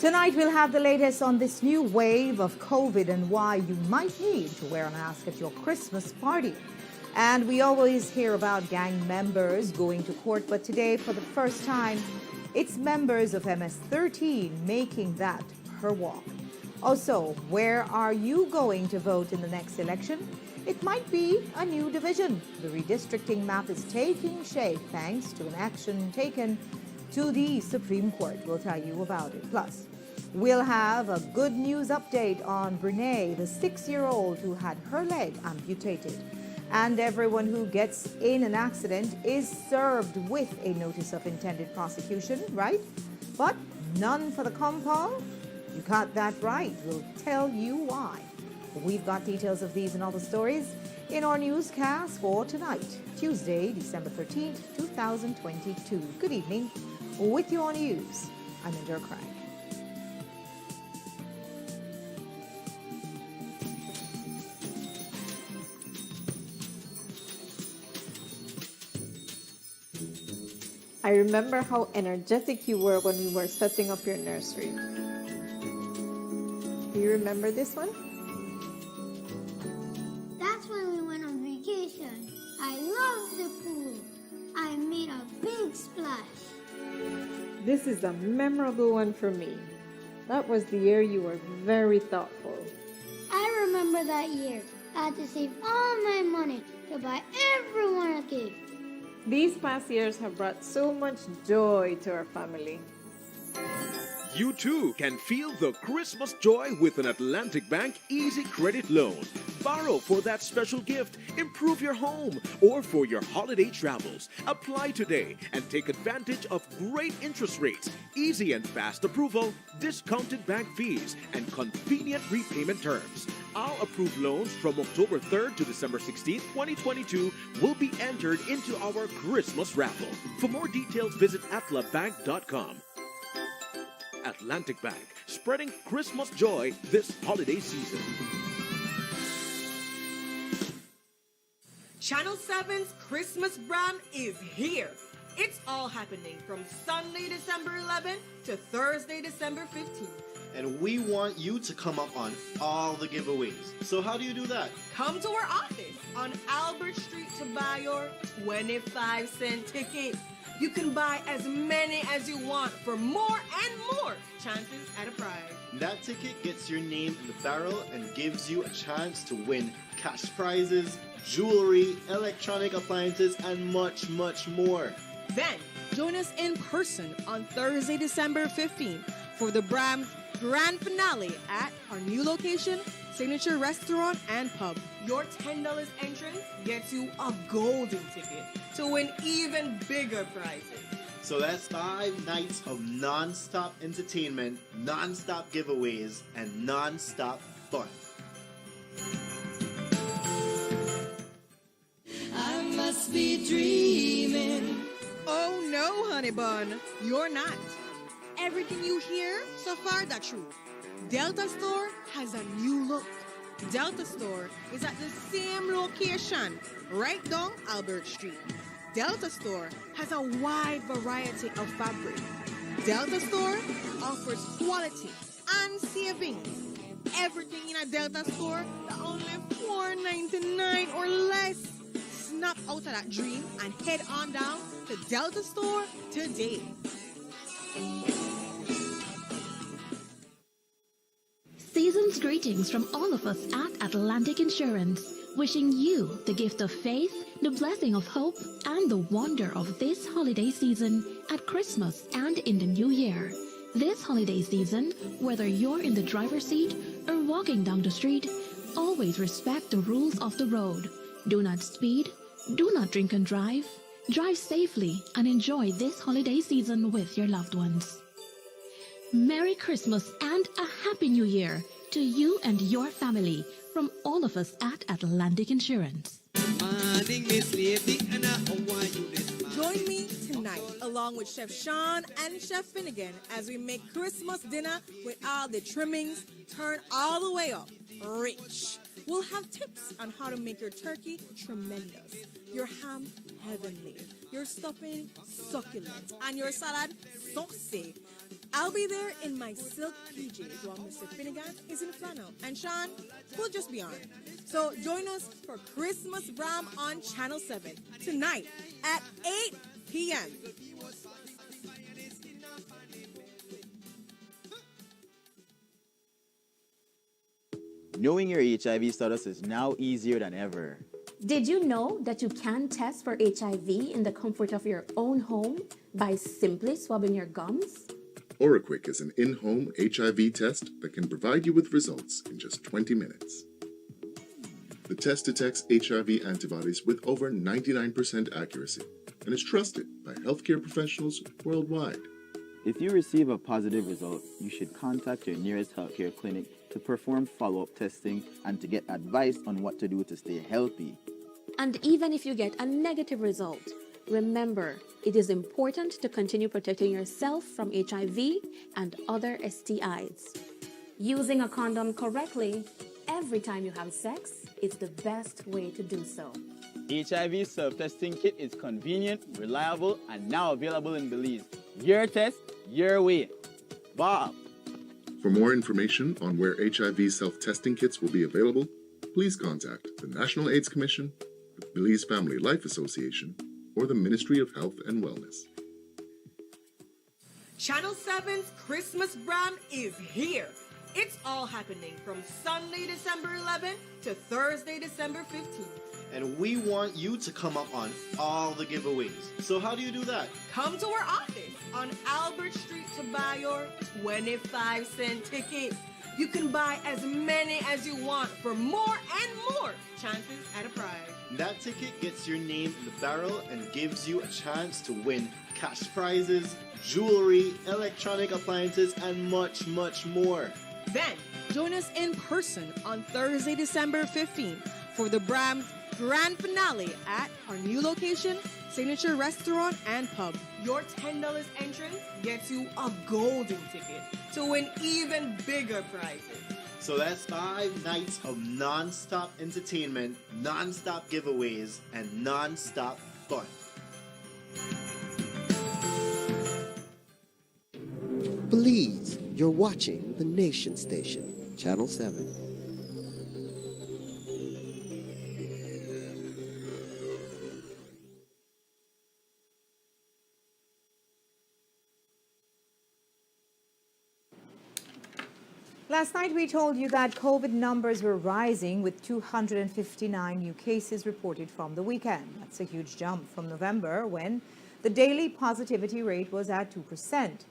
Tonight we'll have the latest on this new wave of COVID and why you might need to wear a mask at your Christmas party. And we always hear about gang members going to court, but today for the first time, it's members of MS-13 making that her walk. Also, where are you going to vote in the next election? It might be a new division. The redistricting map is taking shape thanks to an action taken to the Supreme Court. We'll tell you about it. Plus, we'll have a good news update on Brene, the 6-year-old who had her leg amputated. And everyone who gets in an accident is served with a notice of intended prosecution, right? But none for the compal? You got that right. We'll tell you why. We've got details of these and other stories in our newscast for tonight, Tuesday, December 13th, 2022. Good evening. With your news, I'm Indra Craig. I remember how energetic you were when we were setting up your nursery. Do you remember this one? That's when we went on vacation. I loved the pool. I made a big splash. This is a memorable one for me. That was the year you were very thoughtful. I remember that year. I had to save all my money to buy everyone a gift. These past years have brought so much joy to our family. You too can feel the Christmas joy with an Atlantic Bank Easy Credit Loan. Borrow for that special gift, improve your home, or for your holiday travels. Apply today and take advantage of great interest rates, easy and fast approval, discounted bank fees, and convenient repayment terms. Our approved loans from October 3rd to December 16th, 2022 will be entered into our Christmas raffle. For more details, visit atlabank.com. Atlantic Bank, spreading Christmas joy this holiday season. Channel 7's Christmas Bram is here. It's all happening from Sunday, December 11th to Thursday, December 15th. And we want you to come up on all the giveaways. So how do you do that? Come to our office on Albert Street to buy your 25-cent ticket. You can buy as many as you want for more and more chances at a prize. That ticket gets your name in the barrel and gives you a chance to win cash prizes, jewelry, electronic appliances, and much, much more. Then, join us in person on Thursday, December 15th for the Bram's grand finale at our new location, Signature Restaurant and Pub. Your $10 entrance gets you a golden ticket to win even bigger prizes. So that's 5 nights of non-stop entertainment, non-stop giveaways, and non-stop fun. I must be dreaming. Oh no, honey bun, you're not. Everything you hear so far, that's true. Delta Store has a new look. Delta Store is at the same location, right down Albert Street. Delta Store has a wide variety of fabric. Delta Store offers quality and savings. Everything in a Delta Store is only $4.99 or less. Snap out of that dream and head on down to Delta Store today. Season's greetings from all of us at Atlantic Insurance, wishing you the gift of faith, the blessing of hope, and the wonder of this holiday season at Christmas and in the new year. This holiday season, whether you're in the driver's seat or walking down the street, always respect the rules of the road. Do not speed, do not drink and drive, drive safely, and enjoy this holiday season with your loved ones. Merry Christmas and a Happy New Year to you and your family from all of us at Atlantic Insurance. Join me tonight along with Chef Sean and Chef Finnegan as we make Christmas dinner with all the trimmings turned all the way up rich. We'll have tips on how to make your turkey tremendous, your ham heavenly, your stuffing succulent, and your salad saucy. I'll be there in my silk PJs while Mr. Finnegan is in flannel. And Sean will just be on. So join us for Christmas Bram on Channel 7 tonight at 8 p.m. Knowing your HIV status is now easier than ever. Did you know that you can test for HIV in the comfort of your own home by simply swabbing your gums? OraQuick is an in-home HIV test that can provide you with results in just 20 minutes. The test detects HIV antibodies with over 99% accuracy and is trusted by healthcare professionals worldwide. If you receive a positive result, you should contact your nearest healthcare clinic to perform follow-up testing and to get advice on what to do to stay healthy. And even if you get a negative result, remember, it is important to continue protecting yourself from HIV and other STIs. Using a condom correctly every time you have sex is the best way to do so. HIV self-testing kit is convenient, reliable, and now available in Belize. Your test, your way. Bob. For more information on where HIV self-testing kits will be available, please contact the National AIDS Commission, the Belize Family Life Association, or the Ministry of Health and Wellness. Channel 7's Christmas Bram is here. It's all happening from Sunday, December 11th to Thursday, December 15th. And we want you to come up on all the giveaways. So how do you do that? Come to our office on Albert Street to buy your 25-cent ticket. You can buy as many as you want for more and more chances at a prize. That ticket gets your name in the barrel and gives you a chance to win cash prizes, jewelry, electronic appliances, and much, much more. Then, join us in person on Thursday, December 15th for the Bram's grand finale at our new location, Signature Restaurant and Pub. Your $10 entrance gets you a golden ticket to win even bigger prizes. So that's 5 nights of non-stop entertainment, non-stop giveaways, and non-stop fun. Belize, you're watching the Nation Station, Channel 7. Last night we told you that COVID numbers were rising with 259 new cases reported from the weekend. That's a huge jump from November when the daily positivity rate was at 2%.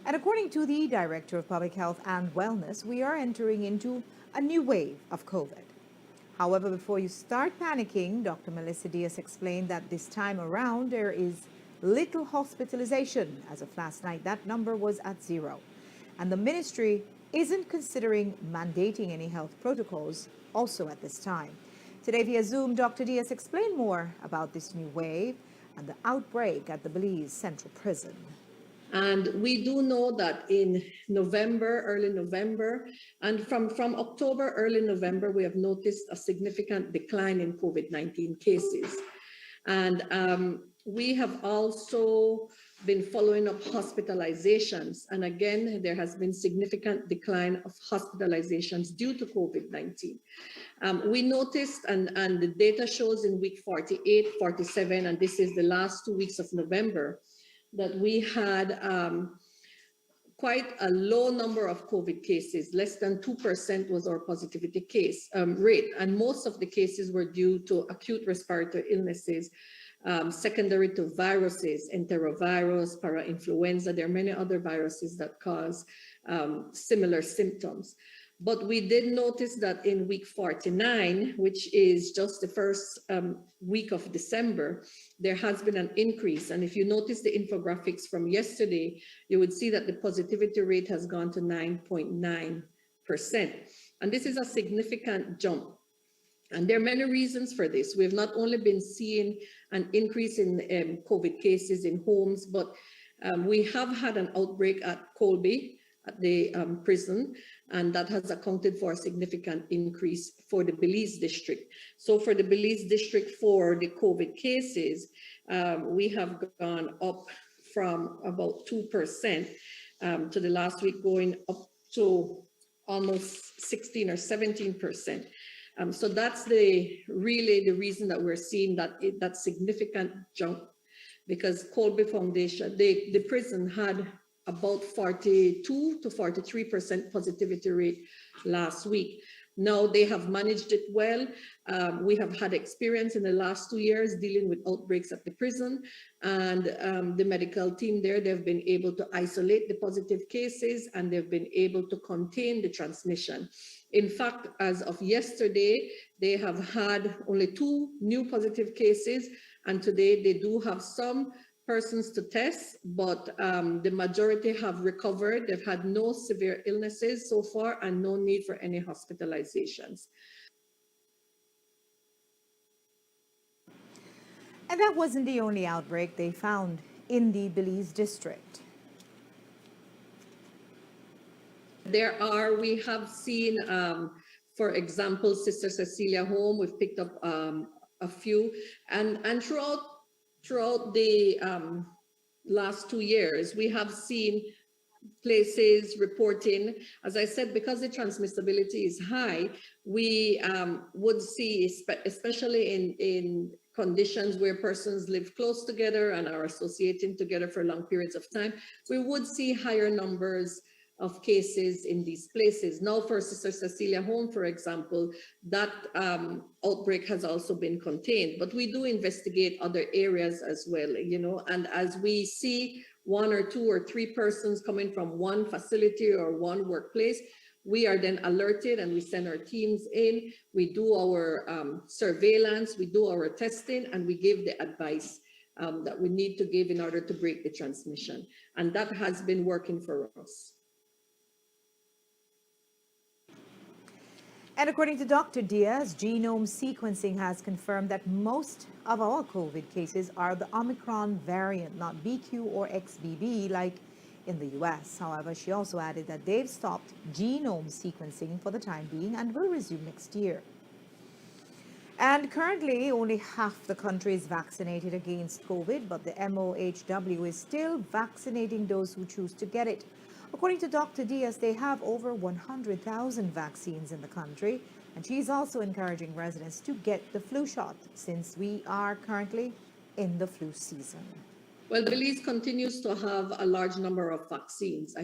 And according to the Director of Public Health and Wellness, we are entering into a new wave of COVID. However, before you start panicking, Dr. Melissa Diaz explained that this time around there is little hospitalization. As of last night, that number was at 0. And the ministry isn't considering mandating any health protocols also at this time. Today via Zoom, Dr. Diaz explained more about this new wave and the outbreak at the Belize Central Prison. And we do know that in November, early November, and from October, early November, we have noticed a significant decline in COVID-19 cases. And we have also been following up hospitalizations. And again, there has been significant decline of hospitalizations due to COVID-19. We noticed, and the data shows in week 48, 47, and this is the last 2 weeks of November, that we had quite a low number of COVID cases. Less than 2% was our positivity case rate. And most of the cases were due to acute respiratory illnesses, secondary to viruses, enterovirus, parainfluenza. There are many other viruses that cause similar symptoms. But we did notice that in week 49, which is just the first week of December, there has been an increase. And if you notice the infographics from yesterday, you would see that the positivity rate has gone to 9.9%. And this is a significant jump. And there are many reasons for this. We've not only been seeing an increase in COVID cases in homes, but we have had an outbreak at Colby, at the prison, and that has accounted for a significant increase for the Belize district. So for the Belize district, for the COVID cases, we have gone up from about 2% to the last week, going up to almost 16 or 17%. So that's really the reason that we're seeing that significant jump, because Colby Foundation, the prison had about 42 to 43% positivity rate last week. Now they have managed it well. We have had experience in the last 2 years dealing with outbreaks at the prison, and the medical team there, they've been able to isolate the positive cases, and they've been able to contain the transmission. In fact, as of yesterday, they have had only 2 new positive cases, and today they do have some persons to test, but the majority have recovered. They've had no severe illnesses so far and no need for any hospitalizations. And that wasn't the only outbreak they found in the Belize district. We have seen, for example, Sister Cecilia Home, we've picked up a few, and throughout the last 2 years, we have seen places reporting. As I said, because the transmissibility is high, we would see, especially in conditions where persons live close together and are associating together for long periods of time, we would see higher numbers of cases in these places. Now for Sister Cecilia Home, for example, that outbreak has also been contained, but we do investigate other areas as well, and as we see 1 or 2 or 3 persons coming from one facility or one workplace, we are then alerted and we send our teams in, we do our surveillance, we do our testing, and we give the advice that we need to give in order to break the transmission. And that has been working for us. And according to Dr. Diaz, genome sequencing has confirmed that most of our COVID cases are the Omicron variant, not BQ or XBB like in the US. However, she also added that they've stopped genome sequencing for the time being and will resume next year. And currently, only half the country is vaccinated against COVID, but the MOHW is still vaccinating those who choose to get it. According to Dr. Diaz, they have over 100,000 vaccines in the country, and she's also encouraging residents to get the flu shot since we are currently in the flu season. Well, Belize continues to have a large number of vaccines.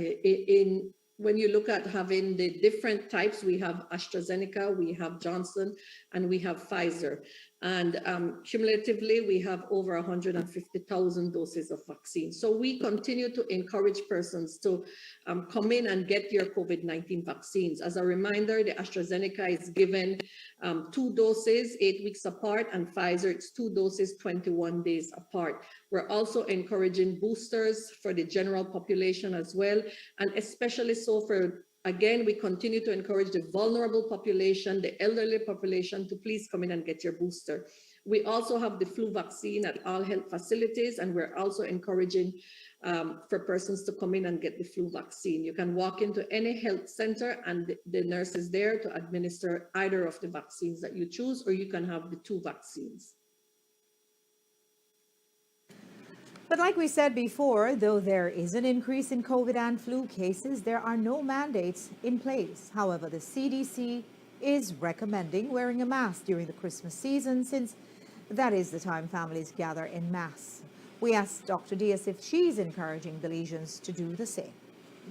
When you look at having the different types, we have AstraZeneca, we have Johnson, and we have Pfizer. And cumulatively, we have over 150,000 doses of vaccine. So we continue to encourage persons to come in and get your COVID-19 vaccines. As a reminder, the AstraZeneca is given 2 doses, 8 weeks apart, and Pfizer, it's 2 doses, 21 days apart. We're also encouraging boosters for the general population as well, and especially so for, again, we continue to encourage the vulnerable population, the elderly population, to please come in and get your booster. We also have the flu vaccine at all health facilities, and we're also encouraging for persons to come in and get the flu vaccine. You can walk into any health center and the nurse is there to administer either of the vaccines that you choose, or you can have the 2 vaccines. But like we said before, though there is an increase in COVID and flu cases, there are no mandates in place. However, the CDC is recommending wearing a mask during the Christmas season, since that is the time families gather en masse. We asked Dr. Diaz if she's encouraging Belizeans to do the same.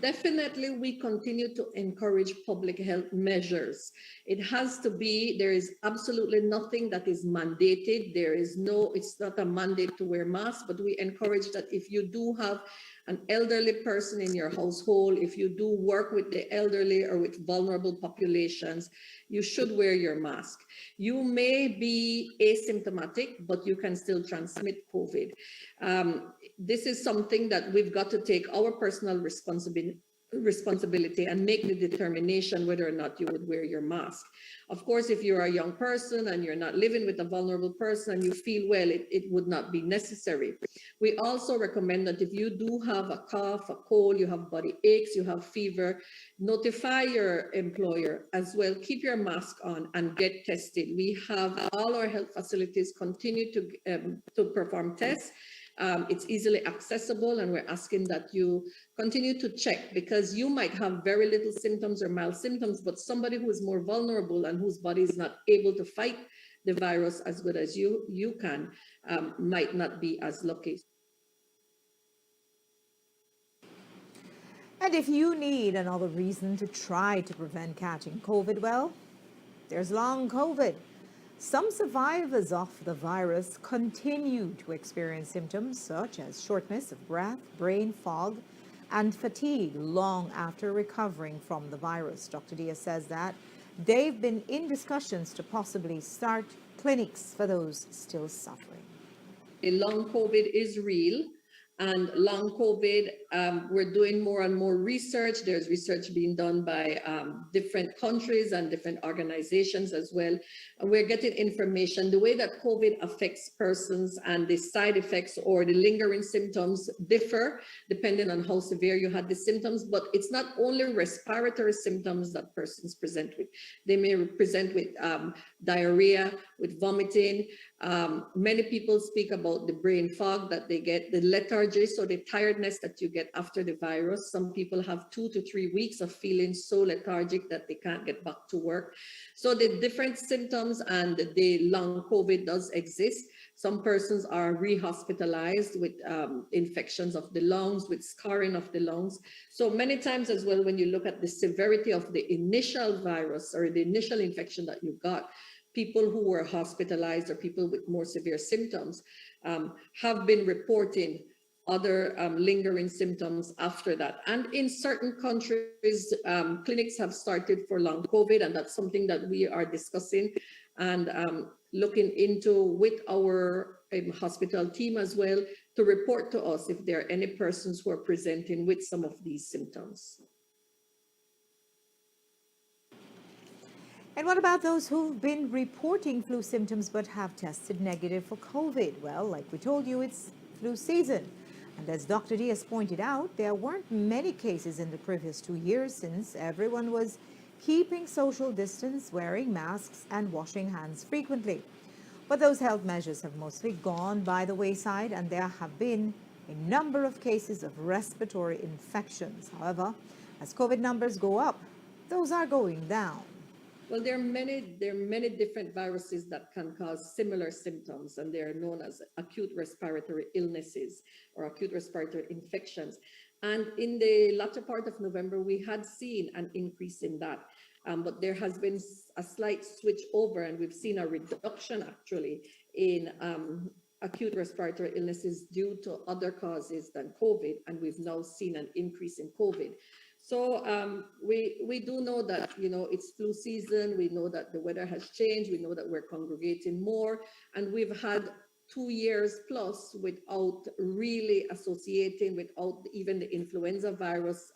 Definitely, we continue to encourage public health measures. It has to be, there is absolutely nothing that is mandated. It's not a mandate to wear masks, but we encourage that if you do have an elderly person in your household, if you do work with the elderly or with vulnerable populations, you should wear your mask. You may be asymptomatic, but you can still transmit COVID. This is something that we've got to take our personal responsibility and make the determination whether or not you would wear your mask. Of course, if you're a young person and you're not living with a vulnerable person and you feel well, it would not be necessary. We also recommend that if you do have a cough, a cold, you have body aches, you have fever, notify your employer as well. Keep your mask on and get tested. We have all our health facilities continue to perform tests. It's easily accessible, and we're asking that you continue to check, because you might have very little symptoms or mild symptoms, but somebody who is more vulnerable and whose body is not able to fight the virus as good as you can might not be as lucky. And if you need another reason to try to prevent catching COVID, well, there's long COVID. Some survivors of the virus continue to experience symptoms such as shortness of breath, brain fog, and fatigue long after recovering from the virus. Dr. Diaz says that they've been in discussions to possibly start clinics for those still suffering. Long COVID is real. And long COVID, we're doing more and more research. There's research being done by different countries and different organizations as well. And we're getting information. The way that COVID affects persons and the side effects or the lingering symptoms differ depending on how severe you had the symptoms. But it's not only respiratory symptoms that persons present with. They may present with diarrhea, with vomiting. Many people speak about the brain fog that they get, the lethargy, so the tiredness that you get after the virus. Some people have 2 to 3 weeks of feeling so lethargic that they can't get back to work. So the different symptoms and the long COVID does exist. Some persons are re-hospitalized with infections of the lungs, with scarring of the lungs. So many times as well, when you look at the severity of the initial virus or the initial infection that you got, people who were hospitalized or people with more severe symptoms have been reporting other lingering symptoms after that. And in certain countries, clinics have started for long COVID, and that's something that we are discussing and looking into with our hospital team as well, to report to us if there are any persons who are presenting with some of these symptoms. And what about those who've been reporting flu symptoms but have tested negative for COVID? Well, like we told you, it's flu season. And as Dr. Diaz pointed out, there weren't many cases in the previous 2 years since everyone was keeping social distance, wearing masks, and washing hands frequently. But those health measures have mostly gone by the wayside, and there have been a number of cases of respiratory infections. However, as COVID numbers go up, those are going down. Well, there are many different viruses that can cause similar symptoms, and they are known as acute respiratory illnesses or acute respiratory infections. And in the latter part of November, we had seen an increase in that. But there has been a slight switch over, and we've seen a reduction actually in acute respiratory illnesses due to other causes than COVID, and we've now seen an increase in COVID. So we do know that, it's flu season. We know that the weather has changed. We know that we're congregating more, and we've had 2 years plus without really associating, without even the influenza virus,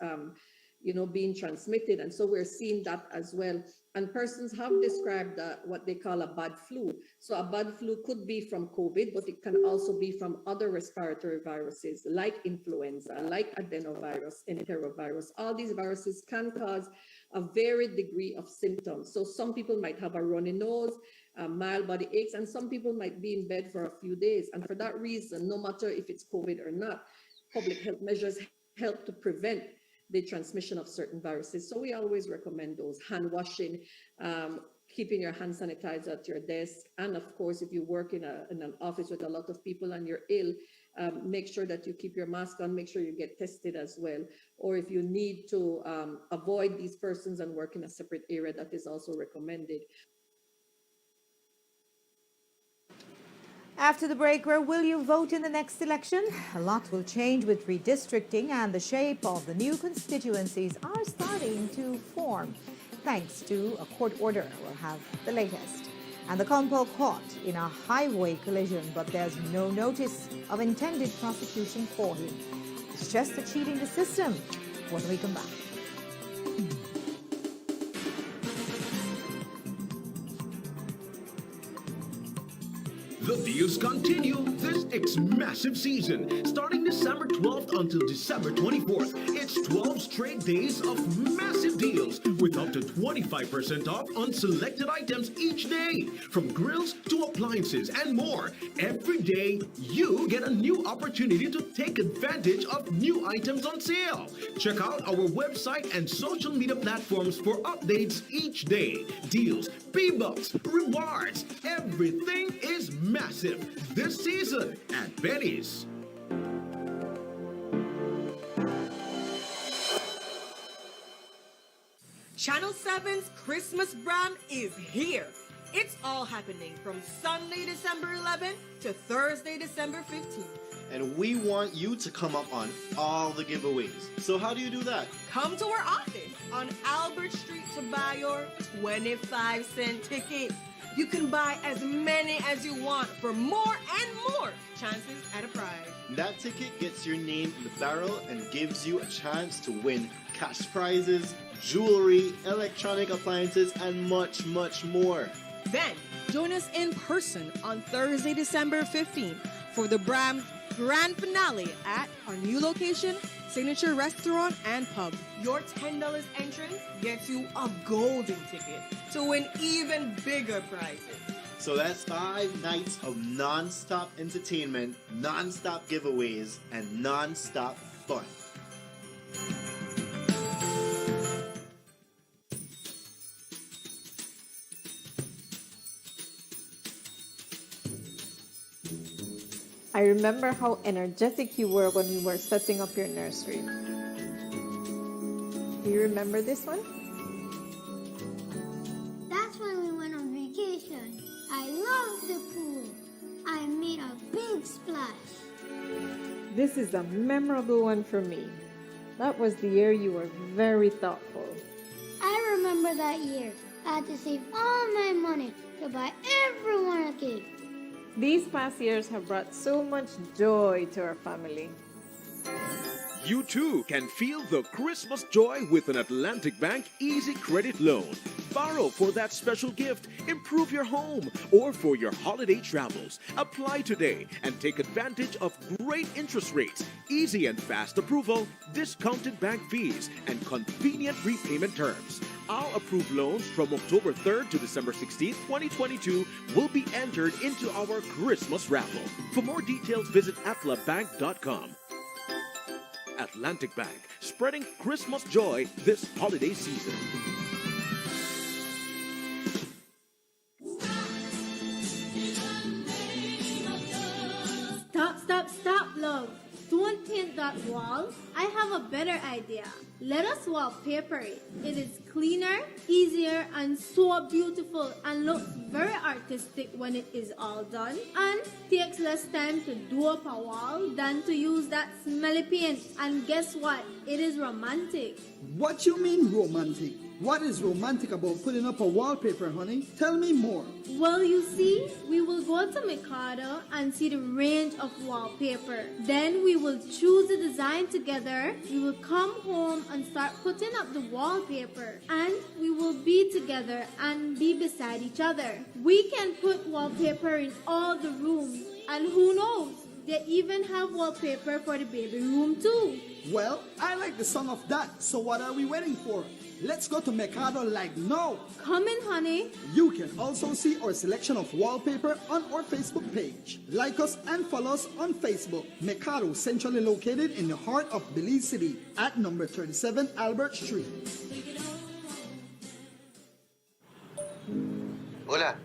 being transmitted. And so we're seeing that as well. And persons have described what they call a bad flu. So a bad flu could be from COVID, but it can also be from other respiratory viruses like influenza, like adenovirus, enterovirus. All these viruses can cause a varied degree of symptoms. So some people might have a runny nose, mild body aches, and some people might be in bed for a few days. And for that reason, no matter if it's COVID or not, public health measures help to prevent the transmission of certain viruses. So we always recommend those: hand washing, keeping your hand sanitizer at your desk. And of course, if you work in an office with a lot of people and you're ill, make sure that you keep your mask on, make sure you get tested as well. Or if you need to avoid these persons and work in a separate area, that is also recommended. After the break, where will you vote in the next election? A lot will change with redistricting, and the shape of the new constituencies are starting to form, thanks to a court order. We'll have the latest. And the Compo caught in a highway collision, but there's no notice of intended prosecution for him. It's just a cheating the system. When we come back. The deals continue this massive season. Starting December 12th until December 24th, it's 12 straight days of massive deals with up to 25% off on selected items each day. From grills to appliances and more, every day you get a new opportunity to take advantage of new items on sale. Check out our website and social media platforms for updates each day. Deals, P-Bucks, rewards, everything is massive this season at Belize. Channel 7's Christmas Bram is here. It's all happening from Sunday, December 11th to Thursday, December 15th. And we want you to come up on all the giveaways. So how do you do that? Come to our office on Albert Street to buy your 25-cent ticket. You can buy as many as you want for more and more chances at a prize. That ticket gets your name in the barrel and gives you a chance to win cash prizes, jewelry, electronic appliances, and much, much more. Then, join us in person on Thursday, December 15th for the Bram Grand Finale at our new location, Signature Restaurant and Pub. Your $10 entrance gets you a golden ticket to win even bigger prizes. So that's 5 nights of non-stop entertainment, non-stop giveaways, and non-stop fun. I remember how energetic you were when we were setting up your nursery. Do you remember this one? That's when we went on vacation. I loved the pool. I made a big splash. This is a memorable one for me. That was the year you were very thoughtful. I remember that year. I had to save all my money to buy everyone a gift. These past years have brought so much joy to our family. You too can feel the Christmas joy with an Atlantic Bank Easy Credit Loan. Borrow for that special gift, improve your home, or for your holiday travels. Apply today and take advantage of great interest rates, easy and fast approval, discounted bank fees, and convenient repayment terms. Our approved loans from October 3rd to December 16th, 2022 will be entered into our Christmas raffle. For more details, visit atlabank.com. Atlantic Bank, spreading Christmas joy this holiday season. Stop, love. Don't paint that wall. I have a better idea. Let us wallpaper it. It is cleaner, easier, and so beautiful and looks very artistic when it is all done. And takes less time to do up a wall than to use that smelly paint. And guess what? It is romantic. What you mean romantic? What is romantic about putting up a wallpaper, honey? Tell me more. Well, you see, we will go to Mikado and see the range of wallpaper. Then we will choose the design together. We will come home and start putting up the wallpaper. And we will be together and be beside each other. We can put wallpaper in all the rooms. And who knows? They even have wallpaper for the baby room too. Well, I like the sound of that. So what are we waiting for? Let's go to Mikado like now. Come in, honey. You can also see our selection of wallpaper on our Facebook page. Like us and follow us on Facebook. Mikado, centrally located in the heart of Belize City at number 37 Albert Street. Hola.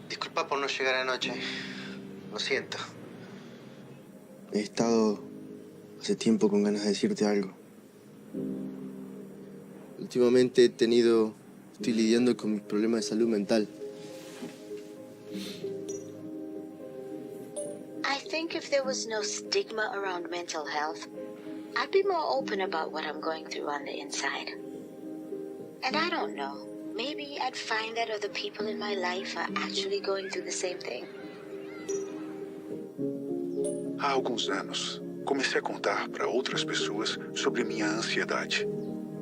Disculpa por no llegar anoche. Lo siento. He estado hace tiempo con ganas de decirte algo. Últimamente estoy lidiando con mis problemas de salud mental. I think if there was no stigma around mental health, I'd be more open about what I'm going through on the inside. And I don't know, maybe I'd find that other people in my life are actually going through the same thing. Há alguns anos, comecei a contar para outras pessoas sobre minha ansiedade.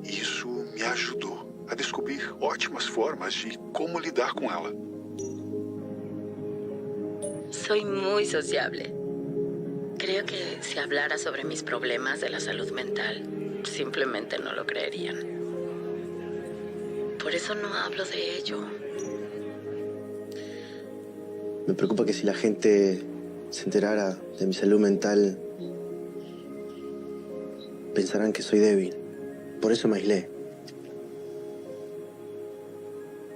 Isso me ajudou a descobrir ótimas formas de como lidar com ela. soy muy sociable. Creo que si hablara sobre mis problemas de la salud mental, simplemente no lo creerían. Por eso no hablo de ello. Me preocupa que si la gente se enterara de mi salud mental, pensarán que soy débil. Por eso me aislé.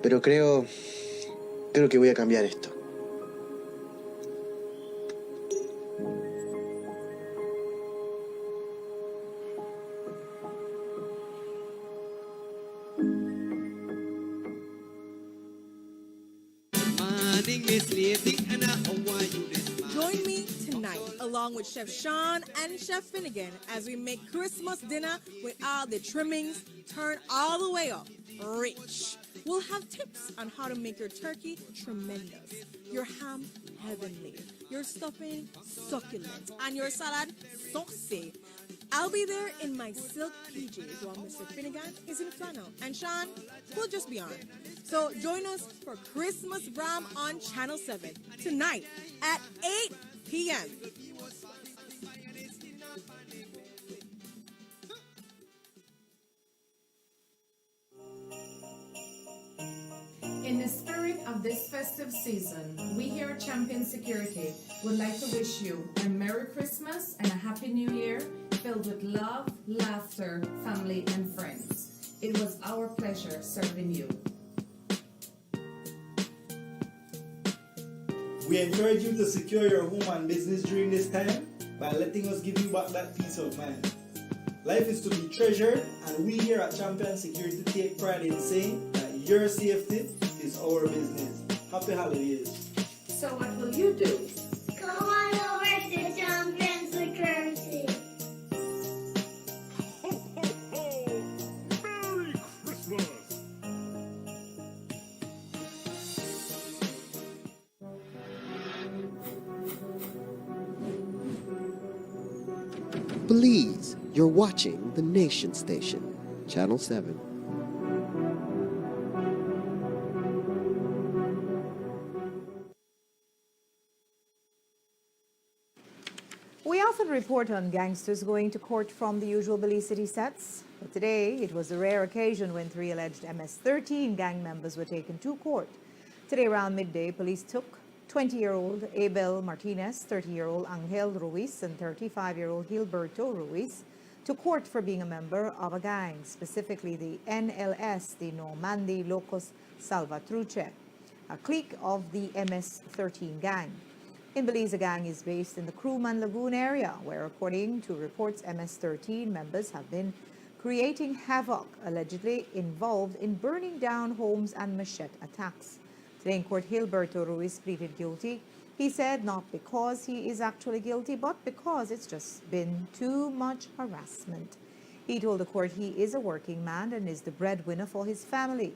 Pero creo que voy a cambiar esto. Join me tonight, along with Chef Sean and Chef Finnegan, as we make Christmas dinner with all the trimmings turned all the way up rich. We'll have tips on how to make your turkey tremendous, your ham heavenly, your stuffing succulent, and your salad saucy. I'll be there in my silk PJs while Mr. Finnegan is in flannel, and Sean will just be on. So join us for Christmas Bram on Channel 7 tonight at 8 p.m. In the spirit of this festive season, we here at Champion Security would like to wish you a Merry Christmas and a Happy New Year filled with love, laughter, family, and friends. It was our pleasure serving you. We encourage you to secure your home and business during this time by letting us give you back that peace of mind. Life is to be treasured, and we here at Champion Security take pride in saying that your safety is our business. Happy holidays. So what will you do? Come on over to Champion Security. Merry Christmas! Belize, you're watching the Nation Station, Channel 7. We often report on gangsters going to court from the usual Belize City sets. But today, it was a rare occasion when 3 alleged MS-13 gang members were taken to court. Today, around midday, police took 20-year-old Abel Martinez, 30-year-old Angel Ruiz, and 35-year-old Gilberto Ruiz to court for being a member of a gang, specifically the NLS, the Normandi Locos Salvatruce, a clique of the MS-13 gang. In Belize, the gang is based in the Crewman Lagoon area, where, according to reports, MS-13 members have been creating havoc, allegedly involved in burning down homes and machete attacks. Today in court, Gilberto Ruiz pleaded guilty. He said not because he is actually guilty, but because it's just been too much harassment. He told the court he is a working man and is the breadwinner for his family.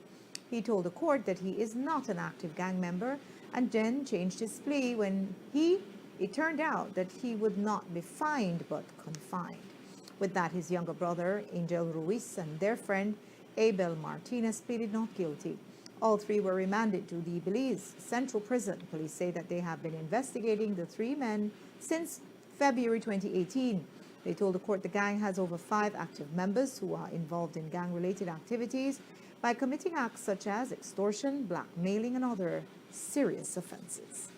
He told the court that he is not an active gang member and then changed his plea when it turned out that he would not be fined but confined. With that, his younger brother, Angel Ruiz, and their friend, Abel Martinez, pleaded not guilty. All three were remanded to the Belize Central Prison. Police say that they have been investigating the 3 men since February 2018. They told the court the gang has over 5 active members who are involved in gang-related activities by committing acts such as extortion, blackmailing, and other serious offenses.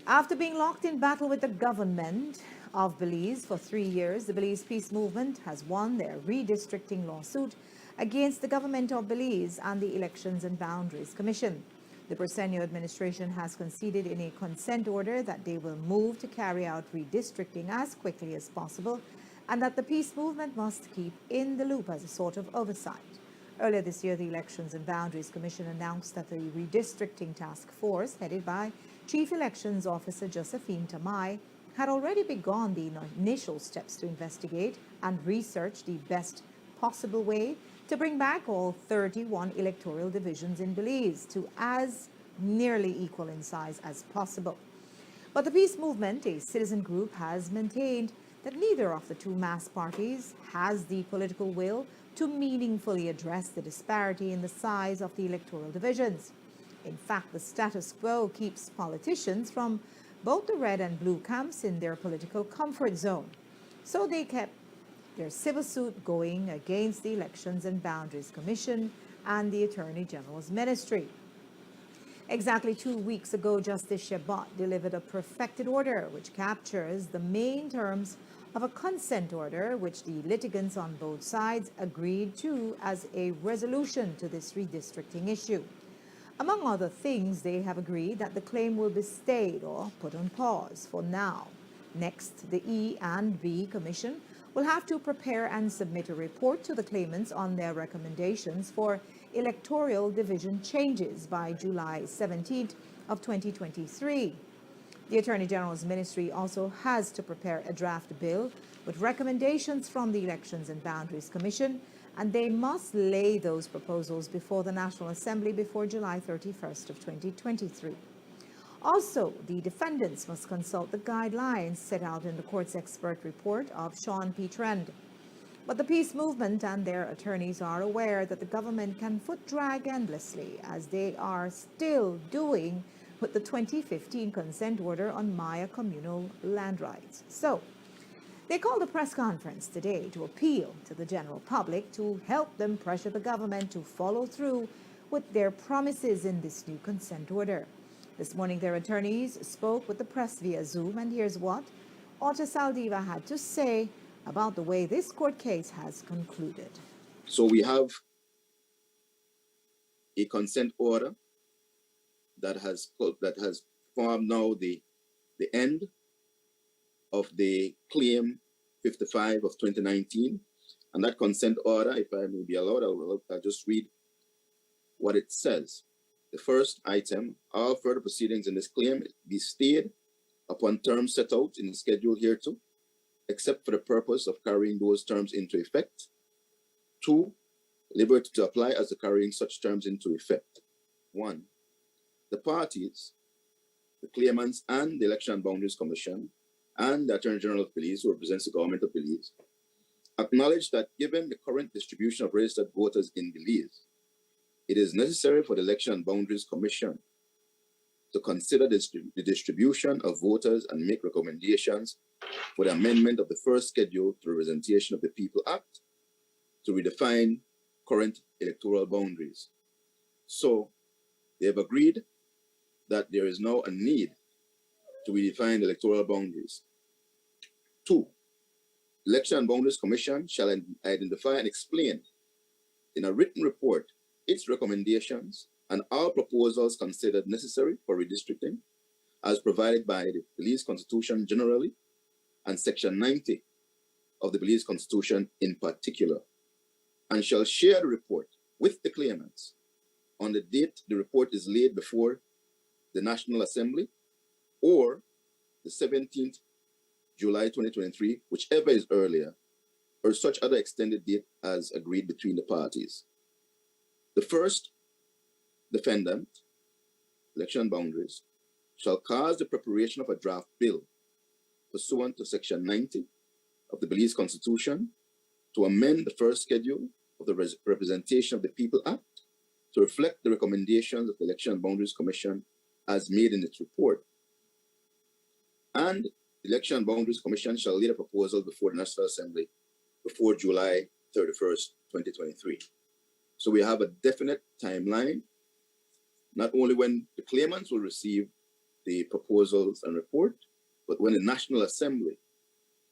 After being locked in battle with the government of Belize for 3 years, the Belize Peace Movement has won their redistricting lawsuit against the government of Belize and the Elections and Boundaries Commission. The Proscenio administration has conceded in a consent order that they will move to carry out redistricting as quickly as possible and that the peace movement must keep in the loop as a sort of oversight. Earlier this year, the Elections and Boundaries Commission announced that the redistricting task force, headed by Chief Elections Officer Josephine Tamai, had already begun the initial steps to investigate and research the best possible way to bring back all 31 electoral divisions in Belize to as nearly equal in size as possible. But the peace movement, a citizen group, has maintained that neither of the 2 mass parties has the political will to meaningfully address the disparity in the size of the electoral divisions. In fact, the status quo keeps politicians from both the red and blue camps in their political comfort zone. So they kept their civil suit going against the Elections and Boundaries Commission and the Attorney General's ministry. Exactly 2 weeks ago, Justice Shabbat delivered a perfected order which captures the main terms of a consent order which the litigants on both sides agreed to as a resolution to this redistricting issue. Among other things, they have agreed that the claim will be stayed or put on pause for now. Next, the E and B Commission will have to prepare and submit a report to the claimants on their recommendations for electoral division changes by July 17th of 2023. The Attorney General's ministry also has to prepare a draft bill with recommendations from the Elections and Boundaries Commission, and they must lay those proposals before the National Assembly before July 31st of 2023. Also, the defendants must consult the guidelines set out in the court's expert report of Sean P. Trend. But the peace movement and their attorneys are aware that the government can foot drag endlessly, as they are still doing with the 2015 consent order on Maya communal land rights. So, they called a press conference today to appeal to the general public to help them pressure the government to follow through with their promises in this new consent order. This morning, their attorneys spoke with the press via Zoom, and here's what Orta Saldiva had to say about the way this court case has concluded. So we have a consent order that has formed now the end of the claim 55 of 2019. And that consent order, if I may be allowed, I'll just read what it says. The first item, all further proceedings in this claim be stayed upon terms set out in the schedule hereto, except for the purpose of carrying those terms into effect. 2, liberty to apply as to carrying such terms into effect. 1, the parties, the claimants and the Election and Boundaries Commission and the Attorney General of Belize, who represents the government of Belize, acknowledge that given the current distribution of registered voters in Belize, it is necessary for the Election and Boundaries Commission to consider the distribution of voters and make recommendations for the amendment of the first schedule to Representation of the People Act to redefine current electoral boundaries. So they have agreed that there is now a need to redefine electoral boundaries. 2, Election and Boundaries Commission shall identify and explain in a written report its recommendations and all proposals considered necessary for redistricting as provided by the Belize Constitution generally and Section 90 of the Belize Constitution in particular, and shall share the report with the claimants on the date the report is laid before the National Assembly or the 17th July 2023, whichever is earlier, or such other extended date as agreed between the parties. The first defendant, Election and Boundaries, shall cause the preparation of a draft bill pursuant to Section 90 of the Belize Constitution to amend the first schedule of the Representation of the People Act to reflect the recommendations of the Election and Boundaries Commission as made in its report. And the Election and Boundaries Commission shall lay a proposal before the National Assembly before July 31st, 2023. So we have a definite timeline, not only when the claimants will receive the proposals and report, but when the National Assembly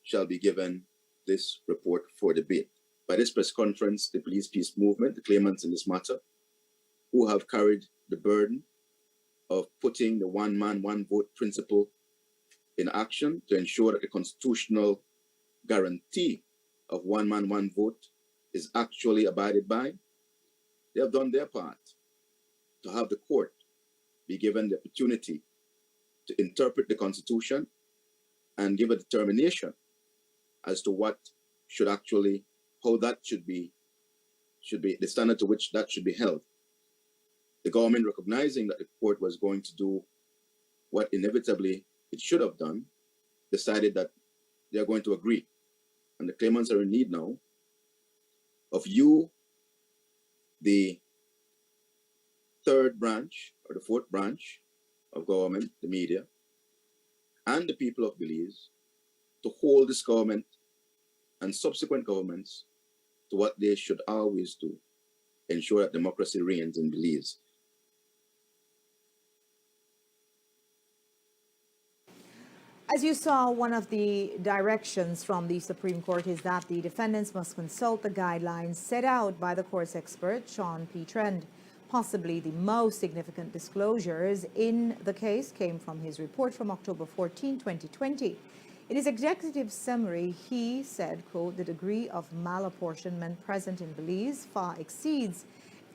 shall be given this report for debate. By this press conference, the Belize Peace Movement, the claimants in this matter, who have carried the burden of putting the one man, one vote principle in action to ensure that the constitutional guarantee of one man, one vote is actually abided by, they have done their part to have the court be given the opportunity to interpret the Constitution and give a determination as to what should actually, how that should be the standard to which that should be held. The government, recognizing that the court was going to do what inevitably it should have done, decided that they are going to agree. And the claimants are in need now of you, the third branch or the fourth branch of government, the media, and the people of Belize to hold this government and subsequent governments to what they should always do, ensure that democracy reigns in Belize. As you saw, one of the directions from the Supreme Court is that the defendants must consult the guidelines set out by the court's expert, Sean P. Trend. Possibly the most significant disclosures in the case came from his report from October 14, 2020. In his executive summary, he said, quote, "The degree of malapportionment present in Belize far exceeds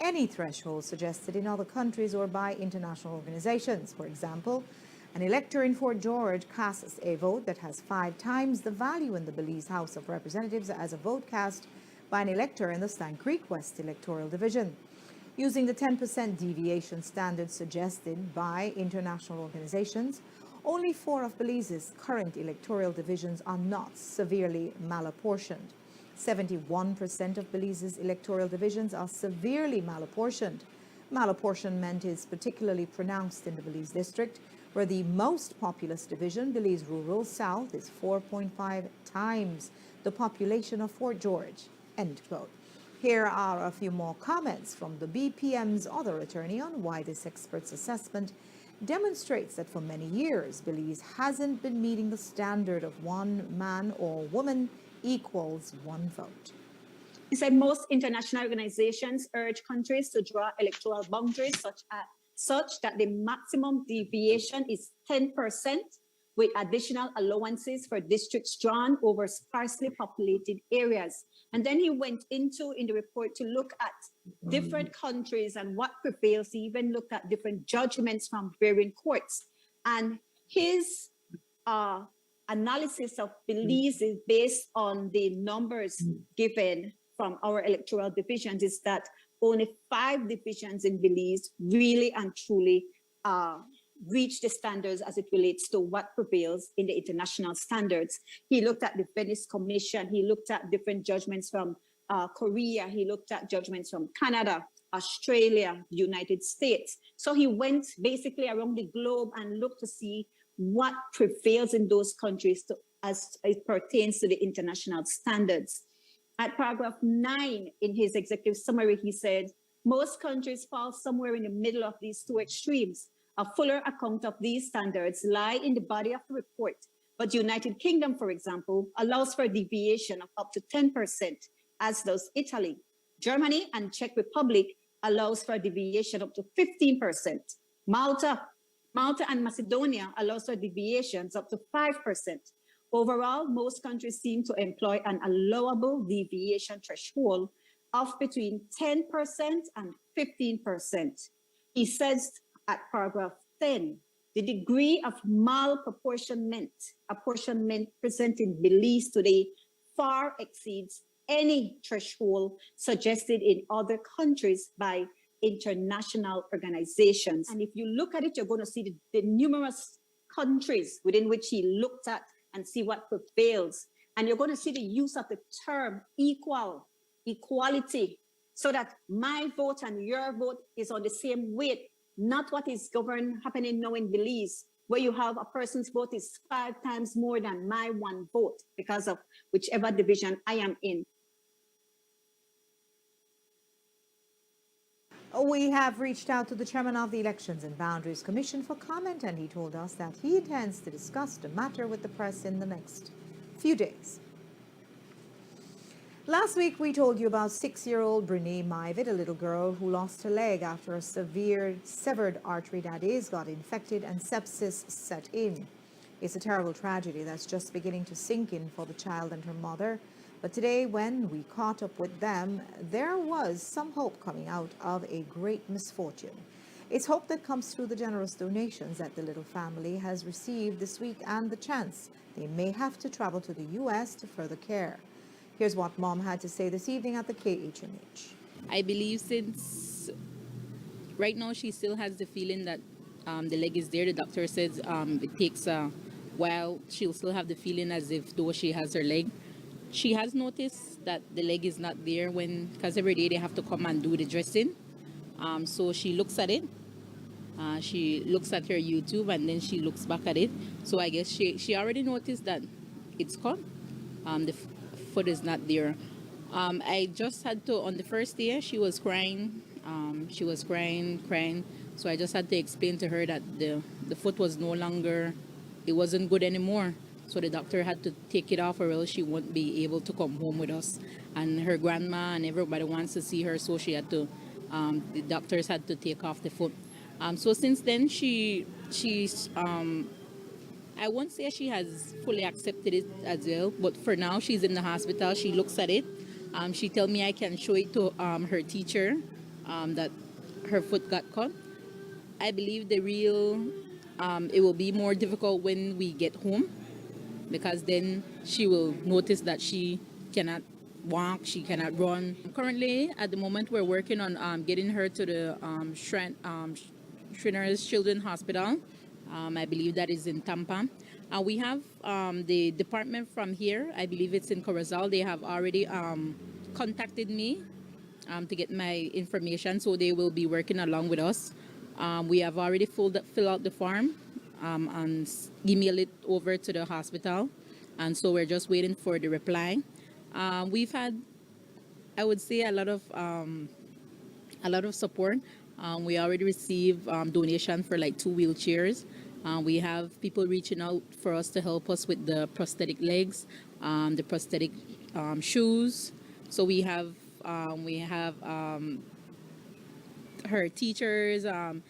any threshold suggested in other countries or by international organizations. For example, an elector in Fort George casts a vote that has 5 times the value in the Belize House of Representatives as a vote cast by an elector in the Stan Creek West electoral division. Using the 10% deviation standard suggested by international organizations, only 4 of Belize's current electoral divisions are not severely malapportioned. 71% of Belize's electoral divisions are severely malapportioned. Malapportionment is particularly pronounced in the Belize district, where the most populous division, Belize Rural South, is 4.5 times the population of Fort George." End quote. Here are a few more comments from the BPM's other attorney on why this expert's assessment demonstrates that for many years, Belize hasn't been meeting the standard of 1 man or woman equals 1 vote. He said most international organizations urge countries to draw electoral boundaries such that the maximum deviation is 10%, with additional allowances for districts drawn over sparsely populated areas. And then he went into, in the report, to look at different countries and what prevails. He even looked at different judgments from varying courts. And his analysis of Belize is based on the numbers given from our electoral divisions, is that only 5 divisions in Belize really and truly reach the standards as it relates to what prevails in the international standards. He looked at the Venice Commission. He looked at different judgments from Korea. He looked at judgments from Canada, Australia, the United States. So he went basically around the globe and looked to see what prevails in those countries as it pertains to the international standards. At paragraph 9 in his executive summary, he said, most countries fall somewhere in the middle of these 2 extremes. A fuller account of these standards lie in the body of the report, but the United Kingdom, for example, allows for a deviation of up to 10%, as does Italy. Germany and Czech Republic allows for a deviation up to 15%. Malta and Macedonia allows for deviations up to 5%. Overall, most countries seem to employ an allowable deviation threshold of between 10% and 15%. He says at paragraph 10, the degree of apportionment present in Belize today far exceeds any threshold suggested in other countries by international organizations. And if you look at it, you're going to see the numerous countries within which he looked at and see what prevails. And you're going to see the use of the term equality, so that my vote and your vote is on the same weight, not what is happening now in Belize, where you have a person's vote is 5 times more than my 1 vote because of whichever division I am in. We have reached out to the chairman of the Elections and Boundaries Commission for comment, and he told us that he intends to discuss the matter with the press in the next few days. Last week, we told you about 6-year-old Brene Maivid, a little girl who lost her leg after a severe severed artery, that is, got infected and sepsis set in. It's a terrible tragedy that's just beginning to sink in for the child and her mother. But today, when we caught up with them, there was some hope coming out of a great misfortune. It's hope that comes through the generous donations that the little family has received this week and the chance they may have to travel to the U.S. to further care. Here's what Mom had to say this evening at the KHMH. I believe since right now she still has the feeling that the leg is there. The doctor says it takes a while. She'll still have the feeling as if though she has her leg. she has noticed that the leg is not there because every day they have to come and do the dressing. So she looks at it. She looks at her YouTube and then she looks back at it. So I guess she already noticed that it's gone. The foot is not there. I just had to, on the first day, she was crying. She was crying. So I just had to explain to her that the foot was no longer, it wasn't good anymore. So the doctor had to take it off or else she won't be able to come home with us. And her grandma and everybody wants to see her, so she had to, the doctors had to take off the foot. So since then, she's I won't say she has fully accepted it as well, but for now she's in the hospital. She looks at it. She tell me I can show it to her teacher that her foot got cut. I believe it will be more difficult when we get home, because then she will notice that she cannot walk, she cannot run. Currently, at the moment, we're working on getting her to the Shriners Children's Hospital. I believe that is in Tampa. We have the department from here, I believe it's in Corozal. They have already contacted me to get my information, so they will be working along with us. We have already filled out the form and email it over to the hospital, and so we're just waiting for the reply. We've had, I would say, a lot of support. We already received donation for like 2 wheelchairs. We have people reaching out for us to help us with the prosthetic legs, the prosthetic shoes. So we have her teachers, the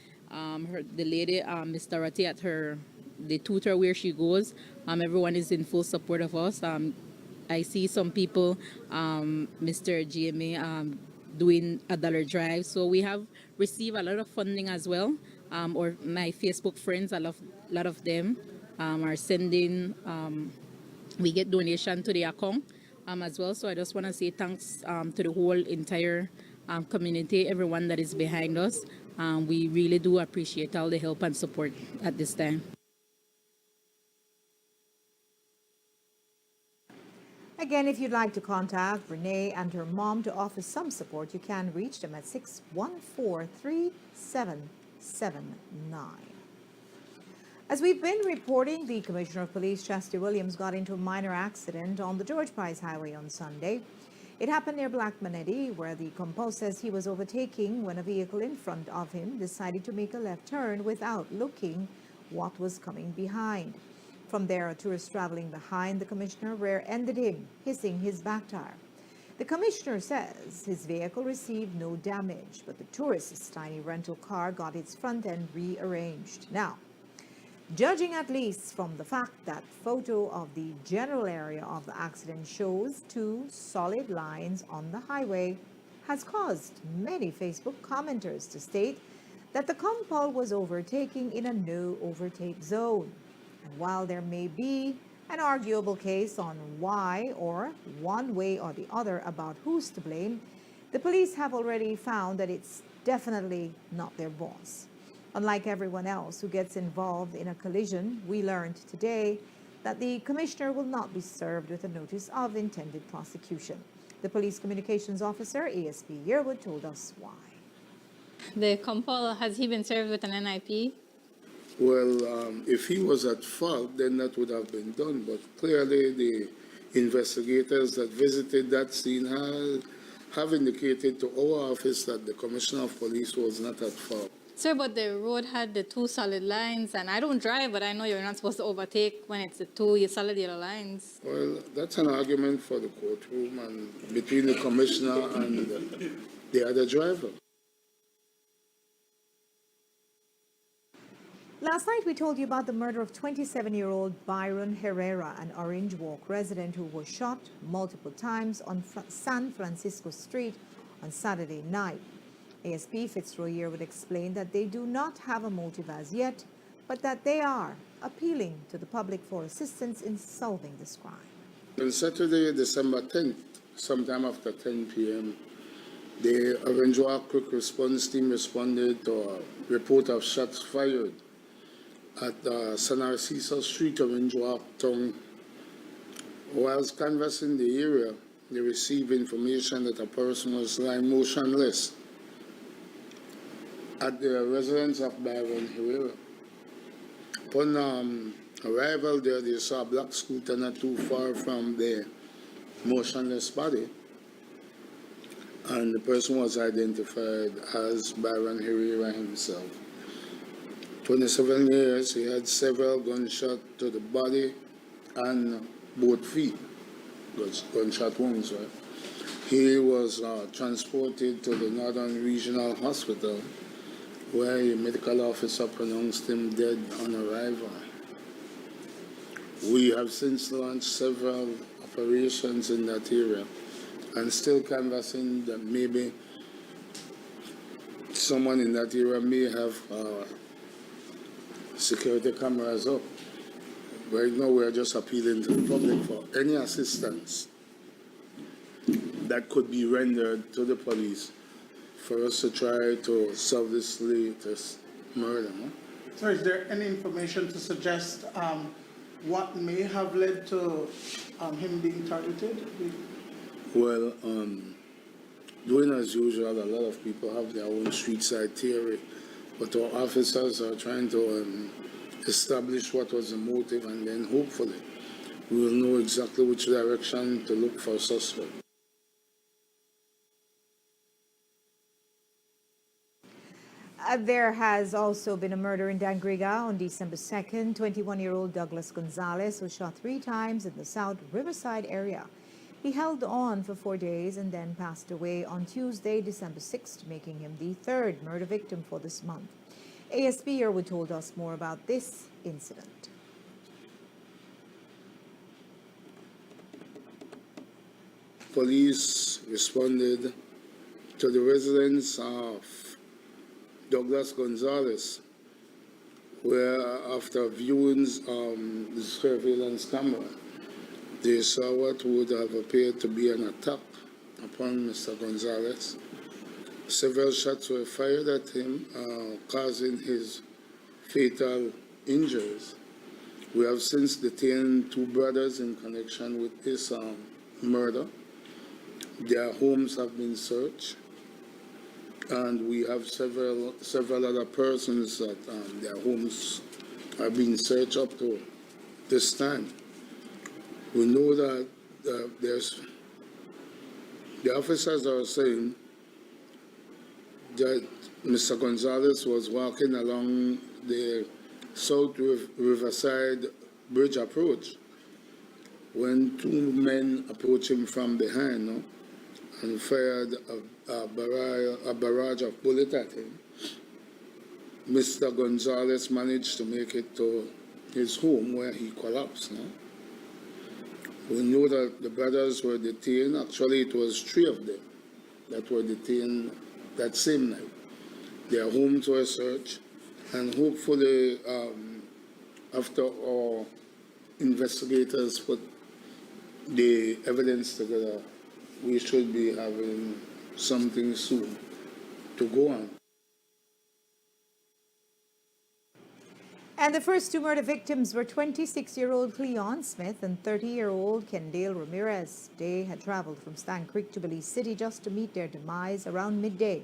lady, Miss Dorothy, at the tutor where she goes. Everyone is in full support of us. I see some people, Mr. GMA, doing a dollar drive. So we have received a lot of funding as well. Or my Facebook friends, a lot of them are sending. We get donation to the account as well. So I just want to say thanks to the whole entire community, everyone that is behind us. We really do appreciate all the help and support at this time. Again, if you'd like to contact Renee and her mom to offer some support, you can reach them at 614-3779. As we've been reporting, the Commissioner of Police, Chastity Williams, got into a minor accident on the George Price Highway on Sunday. It happened near Black Manetti, where the compo says he was overtaking when a vehicle in front of him decided to make a left turn without looking what was coming behind. From there, a tourist traveling behind the commissioner rear-ended him, hissing his back tire. The commissioner says his vehicle received no damage, but the tourist's tiny rental car got its front end rearranged. Now, judging at least from the fact that photo of the general area of the accident shows 2 solid lines on the highway, has caused many Facebook commenters to state that the compo was overtaking in a no overtake zone. And while there may be an arguable case on why or one way or the other about who's to blame, the police have already found that it's definitely not their boss. Unlike everyone else who gets involved in a collision, we learned today that the commissioner will not be served with a notice of intended prosecution. The police communications officer, ASP Yearwood, told us why. The compo, has he been served with an NIP? Well, if he was at fault, then that would have been done. But clearly, the investigators that visited that scene have indicated to our office that the Commissioner of Police was not at fault. Sir, but the road had the 2 solid lines, and I don't drive, but I know you're not supposed to overtake when it's the 2 solid yellow lines. Well, that's an argument for the courtroom and between the Commissioner and the other driver. Last night, we told you about the murder of 27-year-old Byron Herrera, an Orange Walk resident who was shot multiple times on San Francisco Street on Saturday night. ASP Fitzroy Yearwood explained that they do not have a motive as yet, but that they are appealing to the public for assistance in solving this crime. On Saturday, December 10th, sometime after 10 p.m., the Orange Walk Quick Response Team responded to a report of shots fired at San Narciso Street, Orange Walk, town, Whilst canvassing the area, they received information that a person was lying motionless at the residence of Byron Herrera. Upon arrival there, they saw a black scooter not too far from the motionless body, and the person was identified as Byron Herrera himself. 27 years, he had several gunshots to the body and both feet, gunshot wounds, right? He was transported to the Northern Regional Hospital, where a medical officer pronounced him dead on arrival. We have since launched several operations in that area and still canvassing that maybe someone in that area may have security cameras up. Right now we're just appealing to the public for any assistance that could be rendered to the police for us to try to solve this latest murder. No? So is there any information to suggest what may have led to him being targeted? Well, doing as usual, a lot of people have their own street side theory, but our officers are trying to establish what was the motive, and then hopefully we will know exactly which direction to look for suspect. There has also been a murder in Dangriga on December 2nd. 21-year-old Douglas Gonzalez was shot 3 times in the South Riverside area. He held on for 4 days and then passed away on Tuesday, December 6th, making him the 3rd murder victim for this month. ASP Yerwood told us more about this incident. Police responded to the residence of Douglas Gonzalez, where after viewing the surveillance camera, they saw what would have appeared to be an attack upon Mr. Gonzalez. Several shots were fired at him, causing his fatal injuries. We have since detained 2 brothers in connection with this murder. Their homes have been searched, and we have several other persons that their homes are being searched up to this time. We know that the officers are saying that Mr. Gonzalez was walking along the South Riverside Bridge approach when 2 men approached him from behind, no? And fired a barrage of bullets at him. Mr. Gonzalez managed to make it to his home where he collapsed. No? We know that the brothers were detained. Actually, it was 3 of them that were detained that same night. Their homes were searched, and hopefully, after our investigators put the evidence together, we should be having something soon to go on. And the first 2 murder victims were 26-year-old Cleon Smith and 30-year-old Kendale Ramirez. They had traveled from Stan Creek to Belize City just to meet their demise around midday.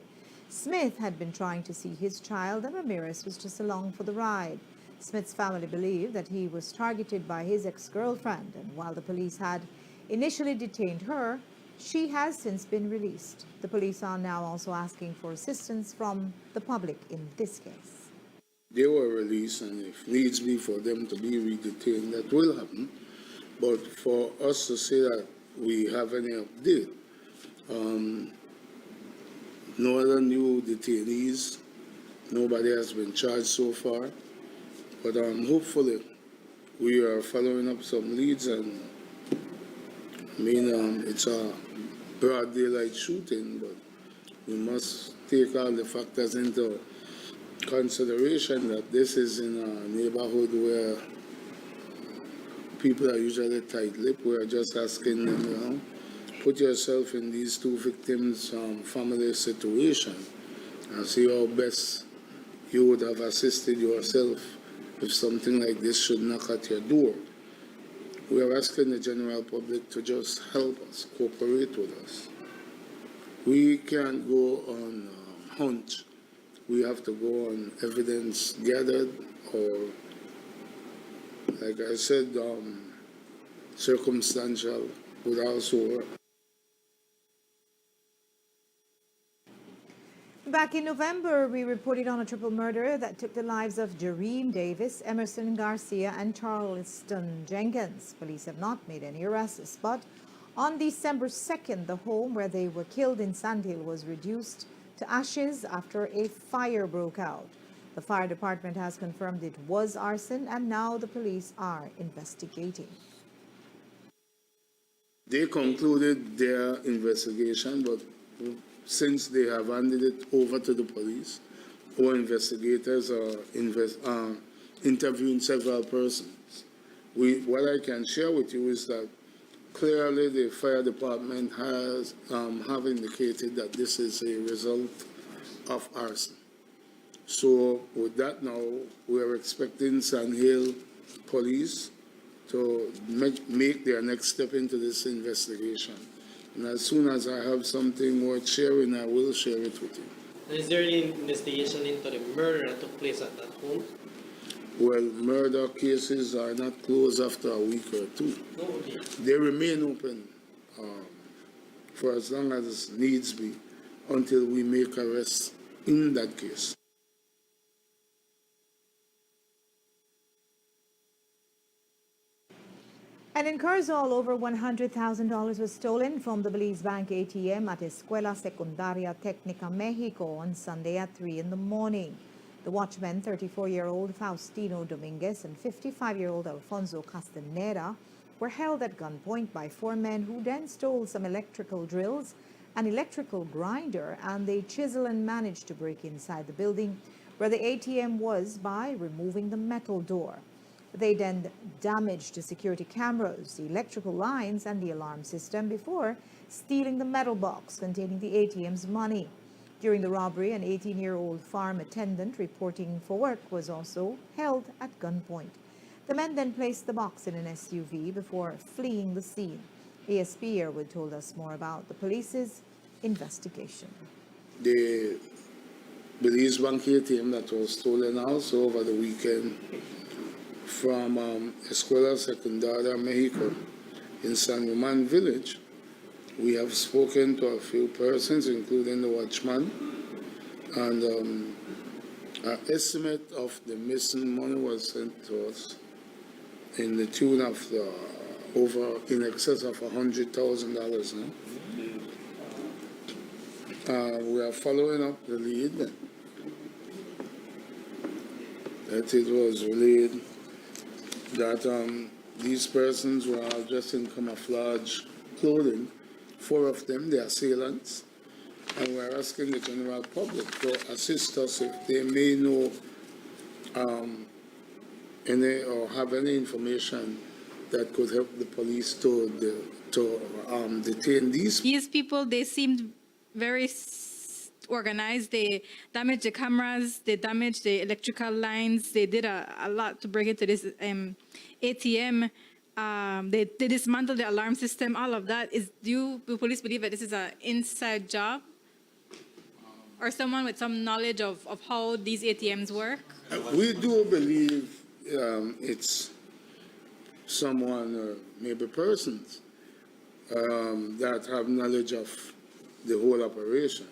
Smith had been trying to see his child, and Ramirez was just along for the ride. Smith's family believed that he was targeted by his ex-girlfriend, and while the police had initially detained her, she has since been released. The police are now also asking for assistance from the public in this case. They were released, and if needs be for them to be re-detained, that will happen. But for us to say that we have any update, no other new detainees, nobody has been charged so far. But hopefully we are following up some leads, and it's a broad daylight shooting, but we must take all the factors into consideration that this is in a neighborhood where people are usually tight-lipped. We are just asking them, put yourself in these 2 victims' family situation and see how best you would have assisted yourself if something like this should knock at your door. we are asking the general public to just help us, cooperate with us. We can't go on hunch. We have to go on evidence gathered, or, like I said, circumstantial would also work. Back in November, we reported on a triple murder that took the lives of Jareen Davis, Emerson Garcia, and Charleston Jenkins. Police have not made any arrests, but on December 2nd, the home where they were killed in Sandhill was reduced to ashes after a fire broke out. The fire department has confirmed it was arson, and now the police are investigating. They concluded their investigation, but since they have handed it over to the police, our investigators are interviewing several persons. What I can share with you is that clearly the fire department has have indicated that this is a result of arson. So with that now, we are expecting Sandhill police to make their next step into this investigation. And as soon as I have something worth sharing, I will share it with you. Is there any investigation into the murder that took place at that home? Well, murder cases are not closed after a week or two. No, dear. They remain open for as long as needs be until we make arrests in that case. And in Curzon, over $100,000 was stolen from the Belize Bank ATM at Escuela Secundaria Técnica Mexico on Sunday at 3 in the morning. The watchmen, 34-year-old Faustino Dominguez and 55-year-old Alfonso Castaneda, were held at gunpoint by four men who then stole some electrical drills, an electrical grinder, and a chisel, and managed to break inside the building where the ATM was by removing the metal door. They then damaged the security cameras, the electrical lines, and the alarm system before stealing the metal box containing the ATM's money. During the robbery, an 18-year-old farm attendant reporting for work was also held at gunpoint. The men then placed the box in an SUV before fleeing the scene. ASP Airwood told us more about the police's investigation. The Belize Bank ATM that was stolen also over the weekend from Escuela Secundaria Mexico in San Roman village. We have spoken to a few persons, including the watchman, and an estimate of the missing money was sent to us in the tune of in excess of $100,000. We are following up the lead that it was relayed that these persons were all dressed in camouflage clothing. Four of them, the assailants, and we're asking the general public to assist us if they may know any or have any information that could help the police to detain these. These people, they seemed very organized. They damaged the cameras, they damaged the electrical lines, they did a lot to break into this ATM. They dismantled the alarm system, all of that. Do the police believe that this is an inside job? Or someone with some knowledge of how these ATMs work? We do believe it's someone, or maybe persons, that have knowledge of the whole operation.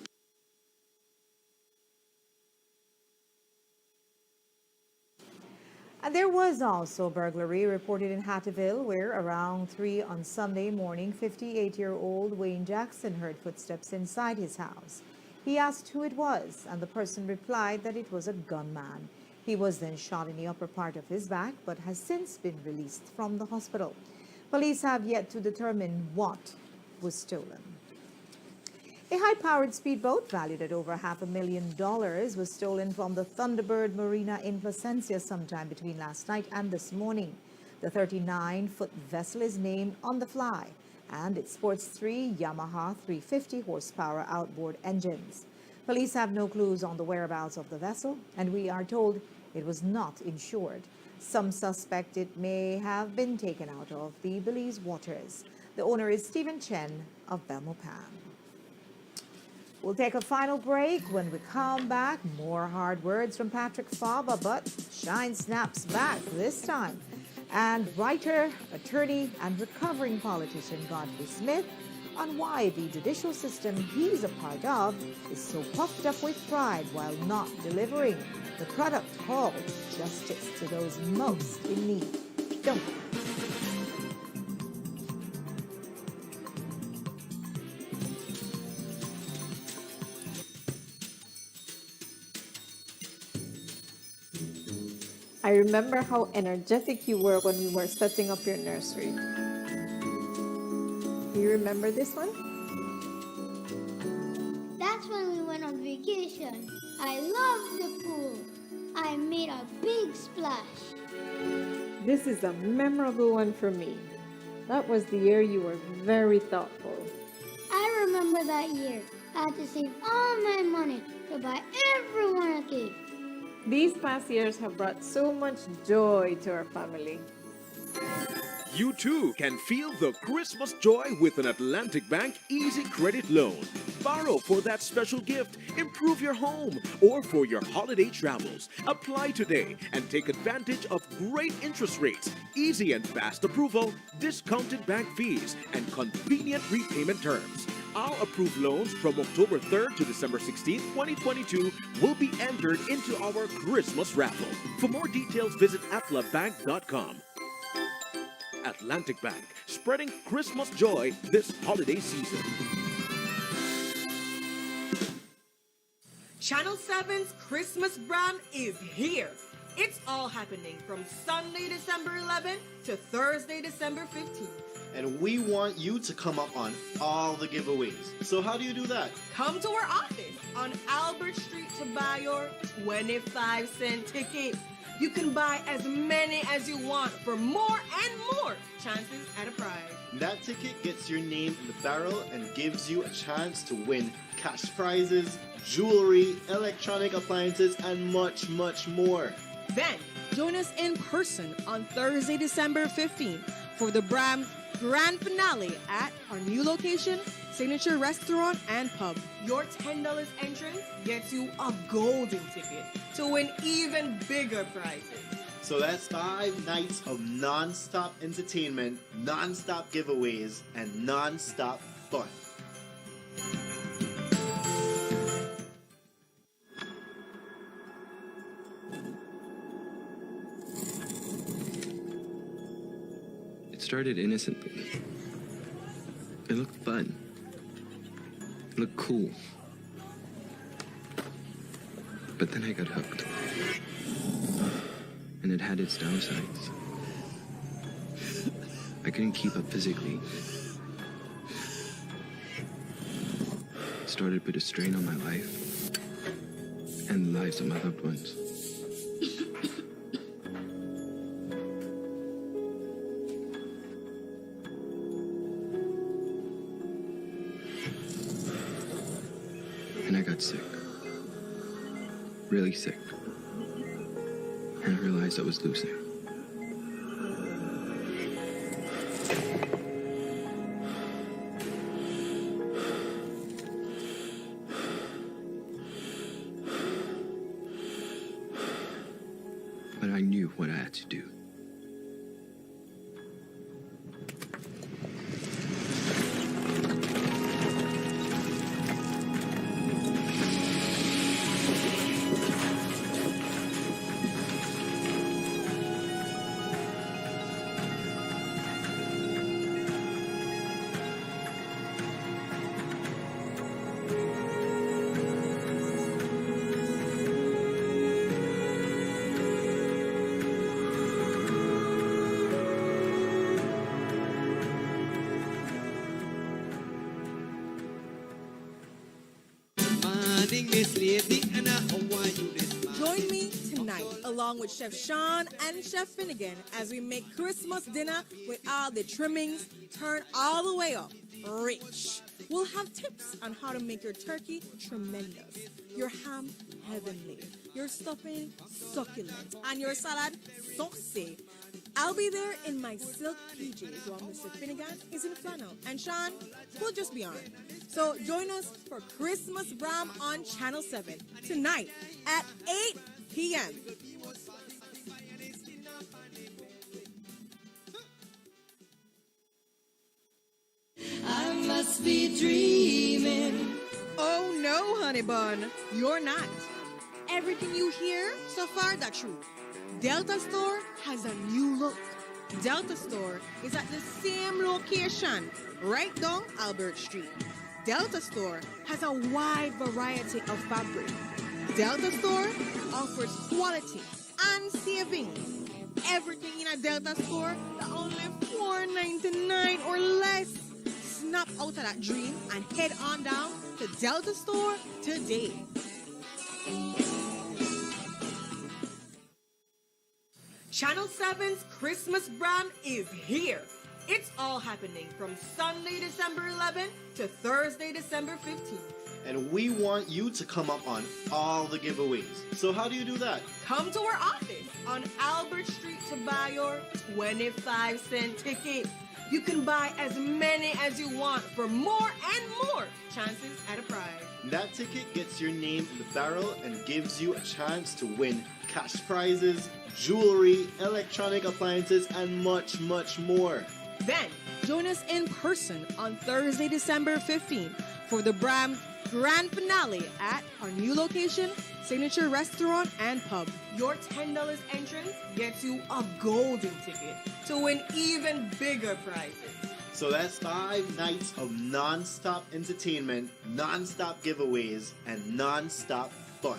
And there was also burglary reported in Hattieville, where around 3 on Sunday morning, 58-year-old Wayne Jackson heard footsteps inside his house. He asked who it was, and the person replied that it was a gunman. He was then shot in the upper part of his back, but has since been released from the hospital. Police have yet to determine what was stolen. A high-powered speedboat valued at over $500,000 was stolen from the Thunderbird Marina in Placencia sometime between last night and this morning. The 39-foot vessel is named On the Fly, and it sports 3 Yamaha 350 horsepower outboard engines. Police have no clues on the whereabouts of the vessel, and we are told it was not insured. Some suspect it may have been taken out of the Belize waters. The owner is Stephen Chen of Belmopan. We'll take a final break. When we come back, more hard words from Patrick Fava, but shine snaps back this time. And writer, attorney, and recovering politician Godfrey Smith on why the judicial system he's a part of is so puffed up with pride while not delivering the product called justice to those most in need. Don't go. I remember how energetic you were when we were setting up your nursery. Do you remember this one? That's when we went on vacation. I loved the pool. I made a big splash. This is a memorable one for me. That was the year you were very thoughtful. I remember that year. I had to save all my money to buy everyone a cake. These past years have brought so much joy to our family. You too can feel the Christmas joy with an Atlantic Bank Easy Credit Loan. Borrow for that special gift, improve your home, or for your holiday travels. Apply today and take advantage of great interest rates, easy and fast approval, discounted bank fees, and convenient repayment terms. Our approved loans from October 3rd to December 16th, 2022 will be entered into our Christmas raffle. For more details, visit atlabank.com. Atlantic Bank, spreading Christmas joy this holiday season. Channel 7's Christmas brand is here. It's all happening from Sunday, December 11th to Thursday, December 15th. And we want you to come up on all the giveaways. So how do you do that? Come to our office on Albert Street to buy your 25-cent ticket. You can buy as many as you want for more and more chances at a prize. That ticket gets your name in the barrel and gives you a chance to win cash prizes, jewelry, electronic appliances, and much, much more. Then, join us in person on Thursday, December 15th for the Bram Grand Finale at our new location, Signature Restaurant and Pub. Your $10 entrance gets you a golden ticket to win even bigger prizes. So that's 5 nights of non-stop entertainment, non-stop giveaways, and non-stop fun. It started innocently. It looked fun. It looked cool. But then I got hooked. And it had its downsides. I couldn't keep up physically. It started to put a strain on my life and the lives of my loved ones. And I got sick. Really sick. And I realized I was losing. But I knew what I had to do. Join me tonight, along with Chef Sean and Chef Finnegan, as we make Christmas dinner with all the trimmings turned all the way up, rich. We'll have tips on how to make your turkey tremendous, your ham heavenly, your stuffing succulent, and your salad saucy. I'll be there in my silk PJs while Mr. Finnegan is in flannel, and Sean will just be on. So join us for Christmas Bram on Channel 7 tonight at 8 p.m. I must be dreaming. Oh no, honey bun, you're not. Everything you hear so far, that's true. Delta Store has a new look. Delta Store is at the same location, right down Albert Street. Delta Store has a wide variety of fabric. Delta Store offers quality and savings. Everything in a Delta Store for only $4.99 or less. Snap out of that dream and head on down to Delta Store today. Channel 7's Christmas Bram is here. It's all happening from Sunday, December 11th to Thursday, December 15th. And we want you to come up on all the giveaways. So how do you do that? Come to our office on Albert Street to buy your 25-cent ticket. You can buy as many as you want for more and more chances at a prize. That ticket gets your name in the barrel and gives you a chance to win cash prizes, jewelry, electronic appliances, and much, much more. Then, join us in person on Thursday, December 15th for the Bram Grand Finale at our new location, Signature Restaurant and Pub. Your $10 entrance gets you a golden ticket to win even bigger prizes. So that's 5 nights of non-stop entertainment, non-stop giveaways, and non-stop fun.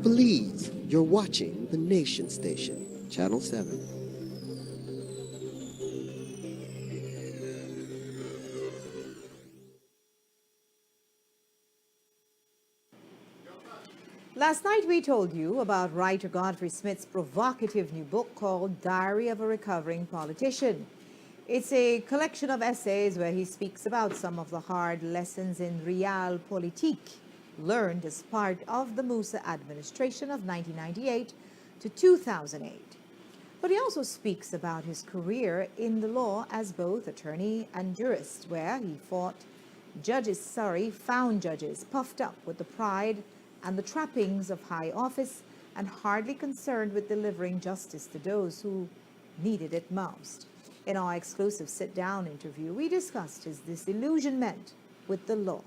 Belize, you're watching the Nation Station, Channel 7. Last night we told you about writer Godfrey Smith's provocative new book called Diary of a Recovering Politician. It's a collection of essays where he speaks about some of the hard lessons in realpolitik learned as part of the Musa administration of 1998 to 2008. But he also speaks about his career in the law as both attorney and jurist, where he found judges puffed up with the pride and the trappings of high office and hardly concerned with delivering justice to those who needed it most. In our exclusive sit-down interview, we discussed his disillusionment with the law.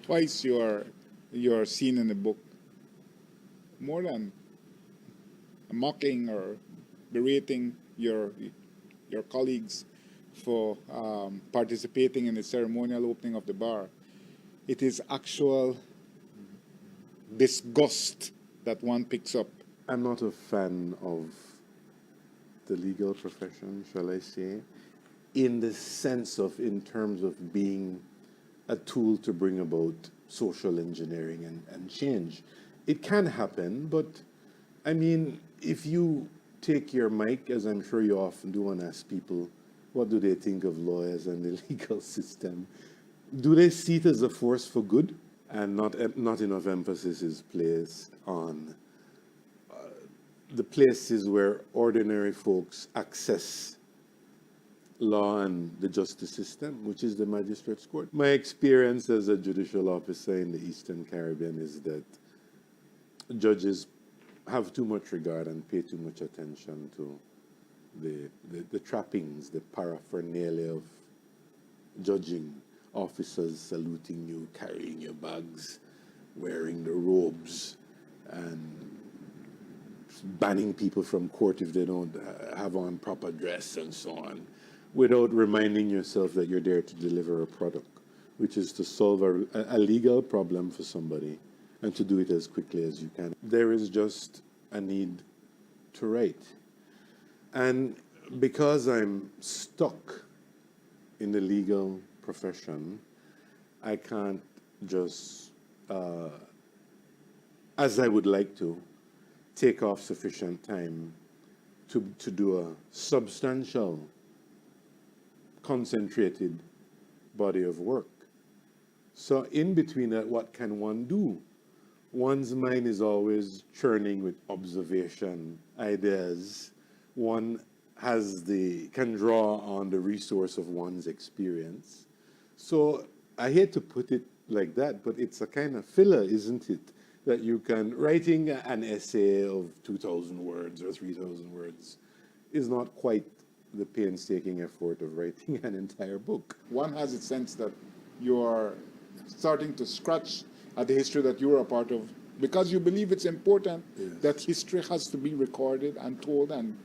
Twice you're seen in the book more than mocking or berating your colleagues for participating in the ceremonial opening of the bar. It is actual disgust that one picks up. I'm not a fan of the legal profession, shall I say, in the sense of, in terms of being a tool to bring about social engineering and change. It can happen, but I mean, if you take your mic, as I'm sure you often do, and ask people, what do they think of lawyers and the legal system? Do they see it as a force for good? And not enough emphasis is placed on the places where ordinary folks access law and the justice system, which is the magistrate's court. My experience as a judicial officer in the Eastern Caribbean is that judges have too much regard and pay too much attention to the trappings, the paraphernalia of judging. Officers saluting you, carrying your bags, wearing the robes, and banning people from court if they don't have on proper dress and so on, without reminding yourself that you're there to deliver a product, which is to solve a legal problem for somebody and to do it as quickly as you can. There is just a need to write. And because I'm stuck in the legal profession, I can't just, as I would like to, take off sufficient time to do a substantial, concentrated body of work. So in between that, what can one do? One's mind is always churning with observation, ideas. One can draw on the resource of one's experience. So I hate to put it like that, but it's a kind of filler, isn't it? That you can, writing an essay of 2,000 words or 3,000 words is not quite the painstaking effort of writing an entire book. One has a sense that you are starting to scratch at the history that you were a part of, because you believe it's important that history has to be recorded and told, and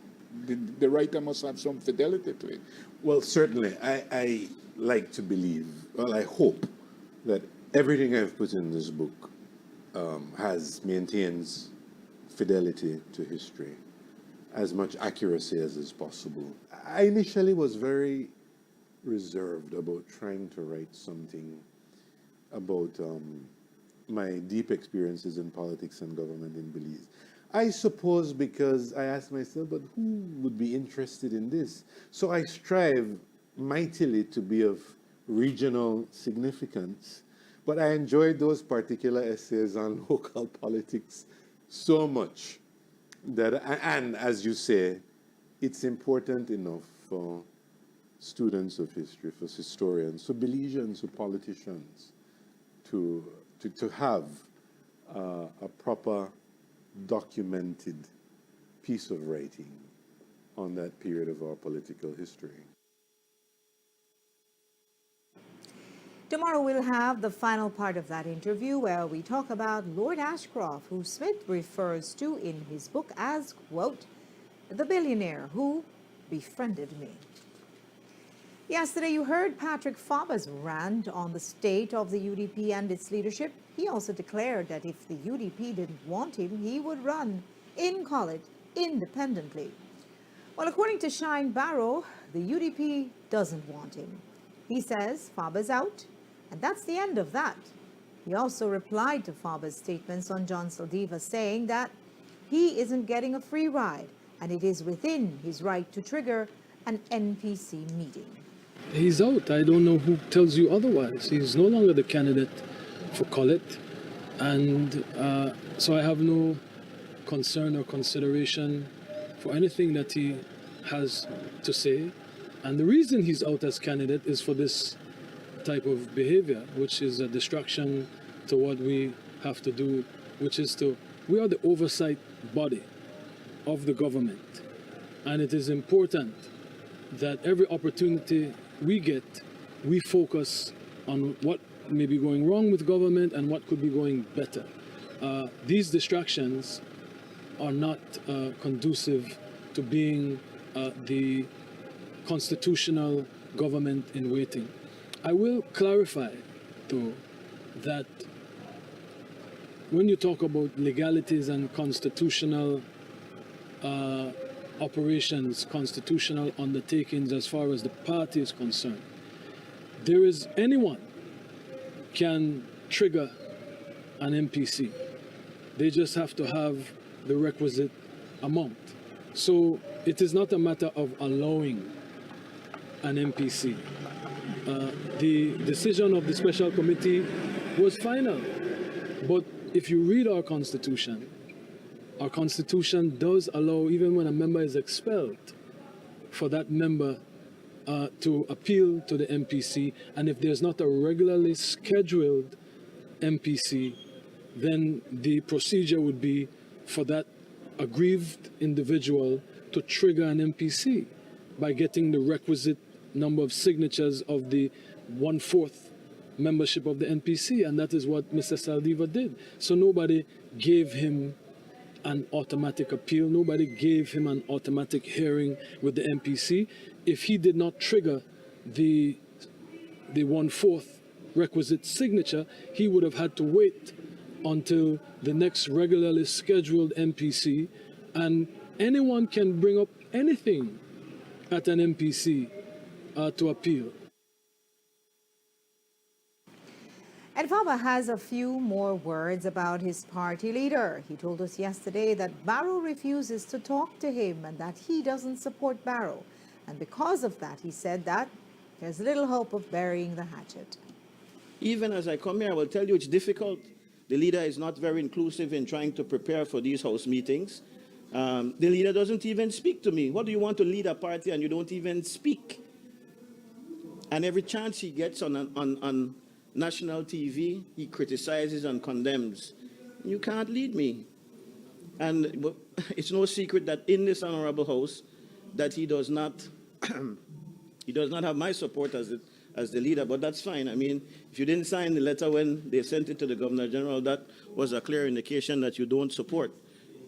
the writer must have some fidelity to it. Well, certainly. I like to believe, well, I hope that everything I've put in this book maintains fidelity to history, as much accuracy as is possible. I initially was very reserved about trying to write something about my deep experiences in politics and government in Belize. I suppose because I asked myself, but who would be interested in this? So I strive mightily to be of regional significance, but I enjoyed those particular essays on local politics so much that, and as you say, it's important enough for students of history, for historians, for Belizeans, for politicians, to have a proper documented piece of writing on that period of our political history. Tomorrow we'll have the final part of that interview where we talk about Lord Ashcroft, who Smith refers to in his book as, quote, the billionaire who befriended me. Yesterday you heard Patrick Faber's rant on the state of the UDP and its leadership. He also declared that if the UDP didn't want him, he would run in College independently. Well, according to Shine Barrow, the UDP doesn't want him. He says Faber's out, and that's the end of that. He also replied to Faber's statements on John Saldiva, saying that he isn't getting a free ride, and it is within his right to trigger an NPC meeting. He's out. I don't know who tells you otherwise. He's no longer the candidate for Collett, and so I have no concern or consideration for anything that he has to say. And the reason he's out as candidate is for this type of behavior, which is a distraction to what we have to do, which is we are the oversight body of the government. And it is important that every opportunity we get, we focus on what may be going wrong with government and what could be going better. These distractions are not conducive to being the constitutional government in waiting. I will clarify, though, that when you talk about legalities and constitutional operations, constitutional undertakings as far as the party is concerned, anyone can trigger an MPC. They just have to have the requisite amount. So it is not a matter of allowing an MPC. The decision of the special committee was final. But if you read our constitution does allow, even when a member is expelled, for that member to appeal to the MPC. And if there's not a regularly scheduled MPC, then the procedure would be for that aggrieved individual to trigger an MPC by getting the requisite number of signatures of the 1/4 membership of the NPC, and that is what Mr. Saldiva did. So nobody gave him an automatic appeal, nobody gave him an automatic hearing with the NPC. If he did not trigger the 1/4 requisite signature, he would have had to wait until the next regularly scheduled MPC, and anyone can bring up anything at an MPC to appeal. And Faba has a few more words about his party leader. He told us yesterday that Barrow refuses to talk to him and that he doesn't support Barrow. And because of that, he said that there's little hope of burying the hatchet. Even as I come here, I will tell you it's difficult. The leader is not very inclusive in trying to prepare for these House meetings. The leader doesn't even speak to me. What do you want to lead a party and you don't even speak? And every chance he gets on national TV, he criticizes and condemns. You can't lead me. And it's no secret that in this honorable House, that he does not have my support as the leader, but that's fine. I mean, if you didn't sign the letter when they sent it to the Governor General, that was a clear indication that you don't support.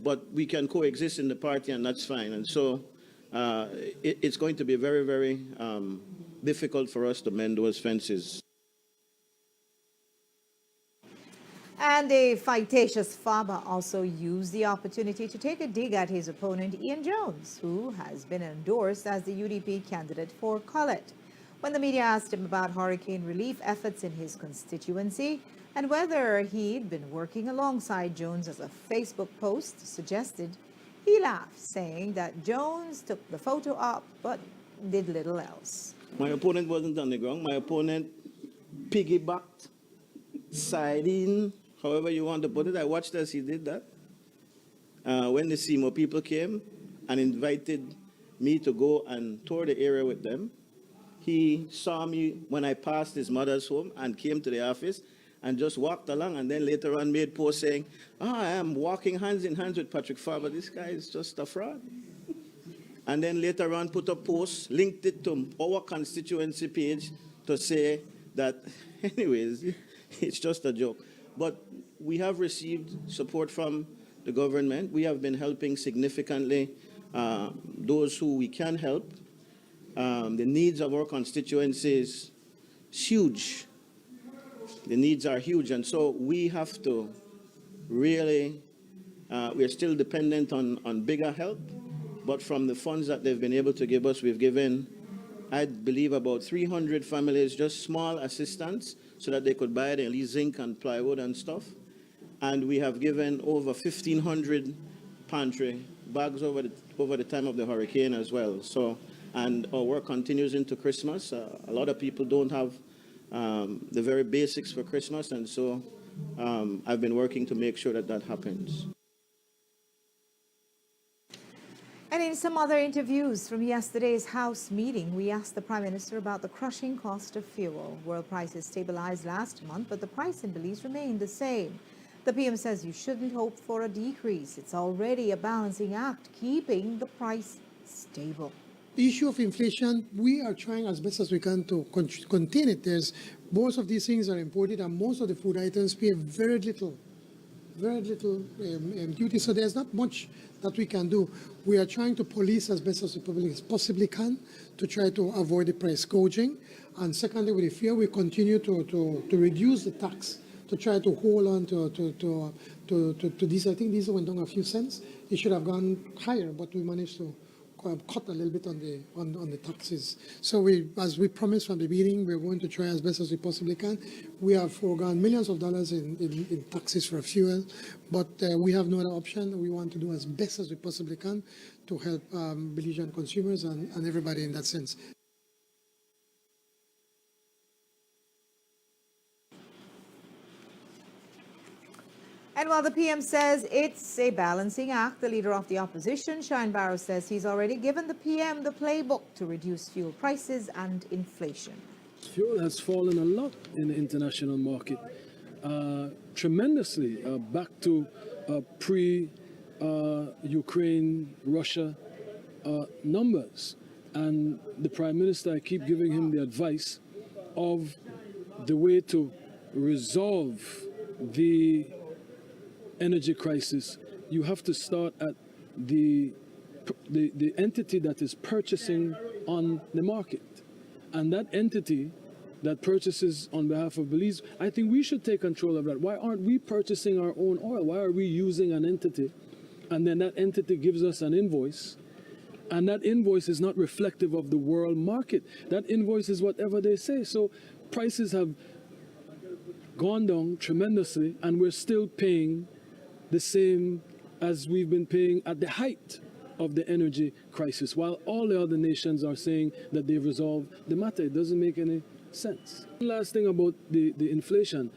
But we can coexist in the party, and that's fine. And so it's going to be very, very difficult for us to mend those fences. And a fictitious Faba also used the opportunity to take a dig at his opponent, Ian Jones, who has been endorsed as the UDP candidate for Colette. When the media asked him about hurricane relief efforts in his constituency and whether he'd been working alongside Jones, as a Facebook post suggested, he laughed, saying that Jones took the photo up but did little else. My opponent wasn't on the ground. My opponent piggybacked, siding, however you want to put it. I watched as he did that. When the Seymour people came and invited me to go and tour the area with them, he saw me when I passed his mother's home and came to the office and just walked along, and then later on made posts saying, I am walking hands in hands with Patrick Faber. This guy is just a fraud. And then later on put a post, linked it to our constituency page to say that, anyways, it's just a joke. But we have received support from the government. We have been helping significantly those who we can help. The needs of our constituencies is huge. The needs are huge, and so we have to really, we're still dependent on bigger help, but from the funds that they've been able to give us, we've given, I believe, about 300 families just small assistance so that they could buy at least zinc and plywood and stuff. And we have given over 1,500 pantry bags over the time of the hurricane as well. So, and our work continues into Christmas. A lot of people don't have the very basics for Christmas, and so I've been working to make sure that that happens. And in some other interviews from yesterday's House meeting, we asked the Prime Minister about the crushing cost of fuel. World prices stabilized last month, but the price in Belize remained the same. The PM says you shouldn't hope for a decrease. It's already a balancing act, keeping the price stable. The issue of inflation, we are trying as best as we can to contain it. Most of these things are imported, and most of the food items pay very little duty. So there's not much that we can do. We are trying to police as best as we possibly can to try to avoid the price gouging. And secondly, with the fear, we continue to reduce the tax to try to hold on to these. I think these went down a few cents. It should have gone higher, but we managed to cut a little bit on the taxes. So we, as we promised from the beginning, we're going to try as best as we possibly can. We have foregone millions of dollars in taxes for fuel, but we have no other option. We want to do as best as we possibly can to help Belizean consumers and everybody in that sense. And while the PM says it's a balancing act, the leader of the opposition, Shine Barrow, says he's already given the PM the playbook to reduce fuel prices and inflation. Fuel has fallen a lot in the international market, tremendously, back to pre-Ukraine, Russia numbers. And the Prime Minister, I keep giving him the advice of the way to resolve the energy crisis. You have to start at the entity that is purchasing on the market. And that entity that purchases on behalf of Belize, I think we should take control of that. Why aren't we purchasing our own oil? Why are we using an entity? And then that entity gives us an invoice. And that invoice is not reflective of the world market. That invoice is whatever they say. So prices have gone down tremendously, and we're still paying the same as we've been paying at the height of the energy crisis, while all the other nations are saying that they've resolved the matter. It doesn't make any sense. Last thing about the inflation.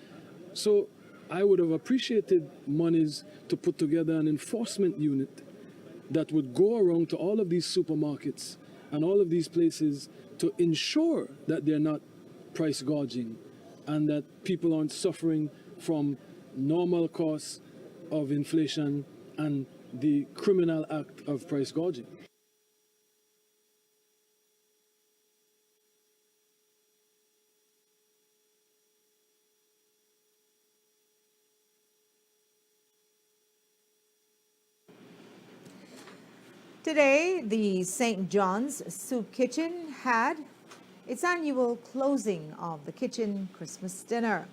So I would have appreciated monies to put together an enforcement unit that would go around to all of these supermarkets and all of these places to ensure that they're not price gouging and that people aren't suffering from normal costs of inflation and the criminal act of price gouging. Today, the St. John's Soup Kitchen had its annual closing of the kitchen Christmas dinner.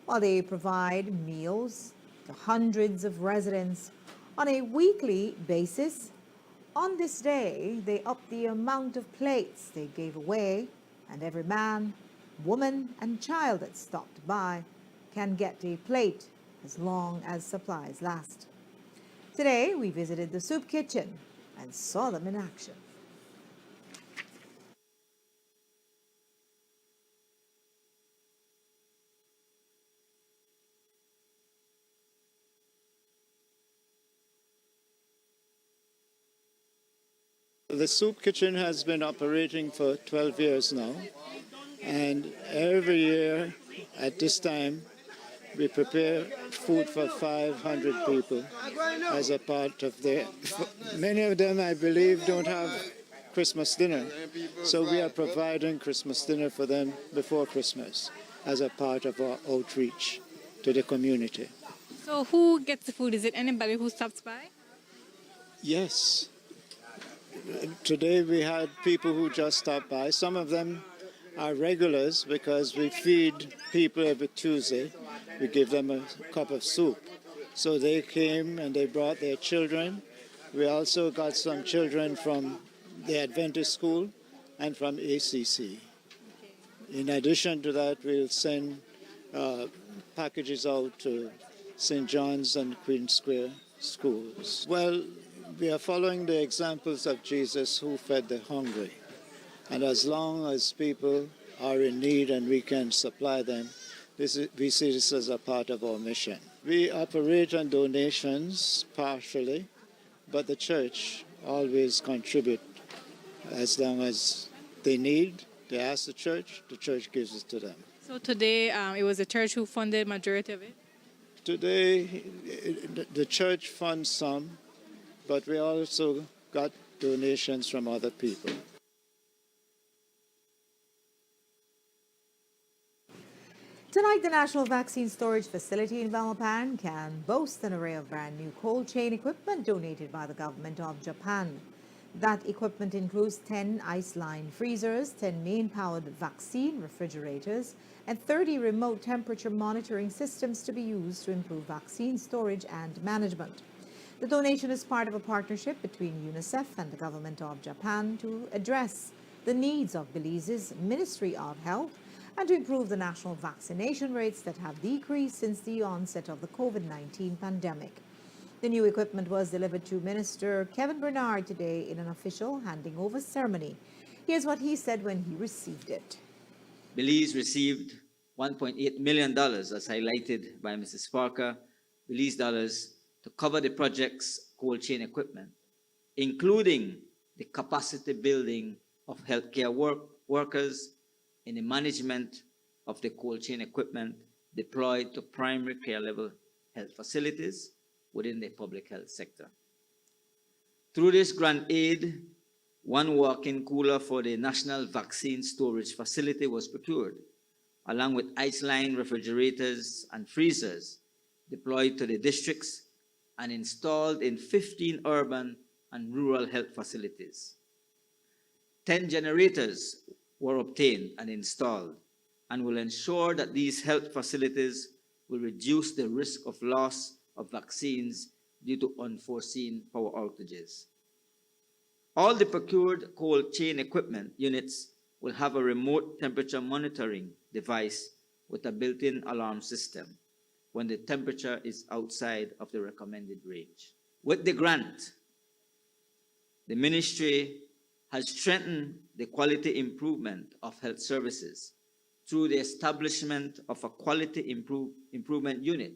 While they provide meals to hundreds of residents on a weekly basis, on this day, they upped the amount of plates they gave away, and every man, woman, and child that stopped by can get a plate as long as supplies last. Today, we visited the soup kitchen and saw them in action. The soup kitchen has been operating for 12 years now, and every year at this time we prepare food for 500 people as a part of their. Many of them, I believe, don't have Christmas dinner, so we are providing Christmas dinner for them before Christmas as a part of our outreach to the community. So who gets the food? Is it anybody who stops by? Yes. Today we had people who just stopped by. Some of them are regulars because we feed people every Tuesday. We give them a cup of soup. So they came and they brought their children. We also got some children from the Adventist school and from ACC. In addition to that, we'll send packages out to St. John's and Queen Square schools. Well, we are following the examples of Jesus who fed the hungry. And as long as people are in need and we can supply them, we see this as a part of our mission. We operate on donations partially, but the church always contribute as long as they need. They ask the church gives it to them. So today it was the church who funded majority of it? Today the church funds some, but we also got donations from other people. Tonight, the National Vaccine Storage Facility in Belmopan can boast an array of brand new cold chain equipment donated by the government of Japan. That equipment includes 10 ice line freezers, 10 main-powered vaccine refrigerators, and 30 remote temperature monitoring systems to be used to improve vaccine storage and management. The donation is part of a partnership between UNICEF and the government of Japan to address the needs of Belize's Ministry of Health and to improve the national vaccination rates that have decreased since the onset of the COVID-19 pandemic. The new equipment was delivered to Minister Kevin Bernard today in an official handing over ceremony. Here's what he said when he received it. Belize received $1.8 million, as highlighted by Mrs. Parker, Belize dollars to cover the project's cold chain equipment, including the capacity building of healthcare workers in the management of the cold chain equipment deployed to primary care level health facilities within the public health sector. Through this grant aid, one walk-in cooler for the National Vaccine Storage Facility was procured, along with ice line refrigerators and freezers deployed to the districts and installed in 15 urban and rural health facilities. 10 generators were obtained and installed and will ensure that these health facilities will reduce the risk of loss of vaccines due to unforeseen power outages. All the procured cold chain equipment units will have a remote temperature monitoring device with a built-in alarm system when the temperature is outside of the recommended range. With the grant, the ministry has strengthened the quality improvement of health services through the establishment of a quality improvement unit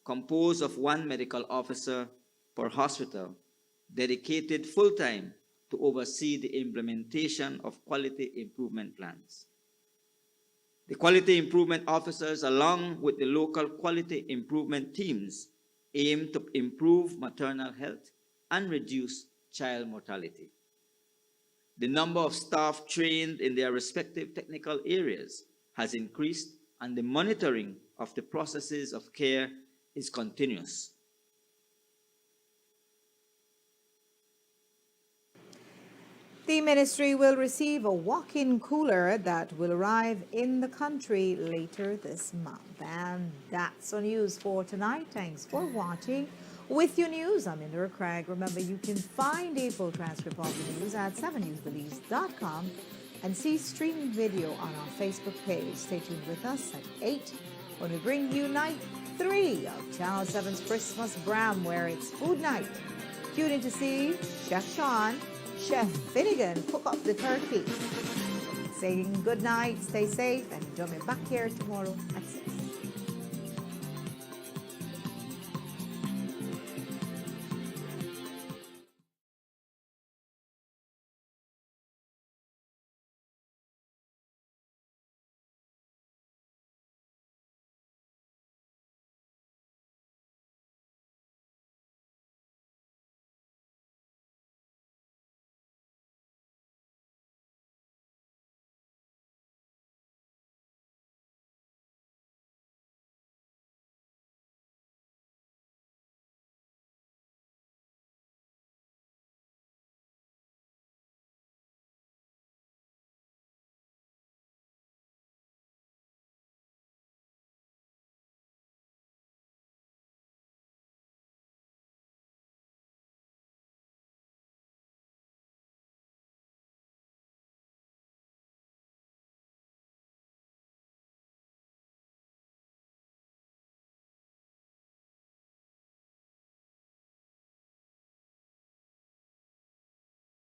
composed of 1 medical officer per hospital, dedicated full-time to oversee the implementation of quality improvement plans. The quality improvement officers, along with the local quality improvement teams, aim to improve maternal health and reduce child mortality. The number of staff trained in their respective technical areas has increased, and the monitoring of the processes of care is continuous. The ministry will receive a walk-in cooler that will arrive in the country later this month. And that's our news for tonight. Thanks for watching. With your news, I'm Indra Craig. Remember, you can find a full transcript of the news at 7newsbelize.com and see streaming video on our Facebook page. Stay tuned with us at 8 when we bring you night 3 of Channel 7's Christmas Bram, where it's food night. Tune in to see Chef Sean, Chef Finnegan cook up the turkey. Saying good night, stay safe, and join me back here tomorrow at 6.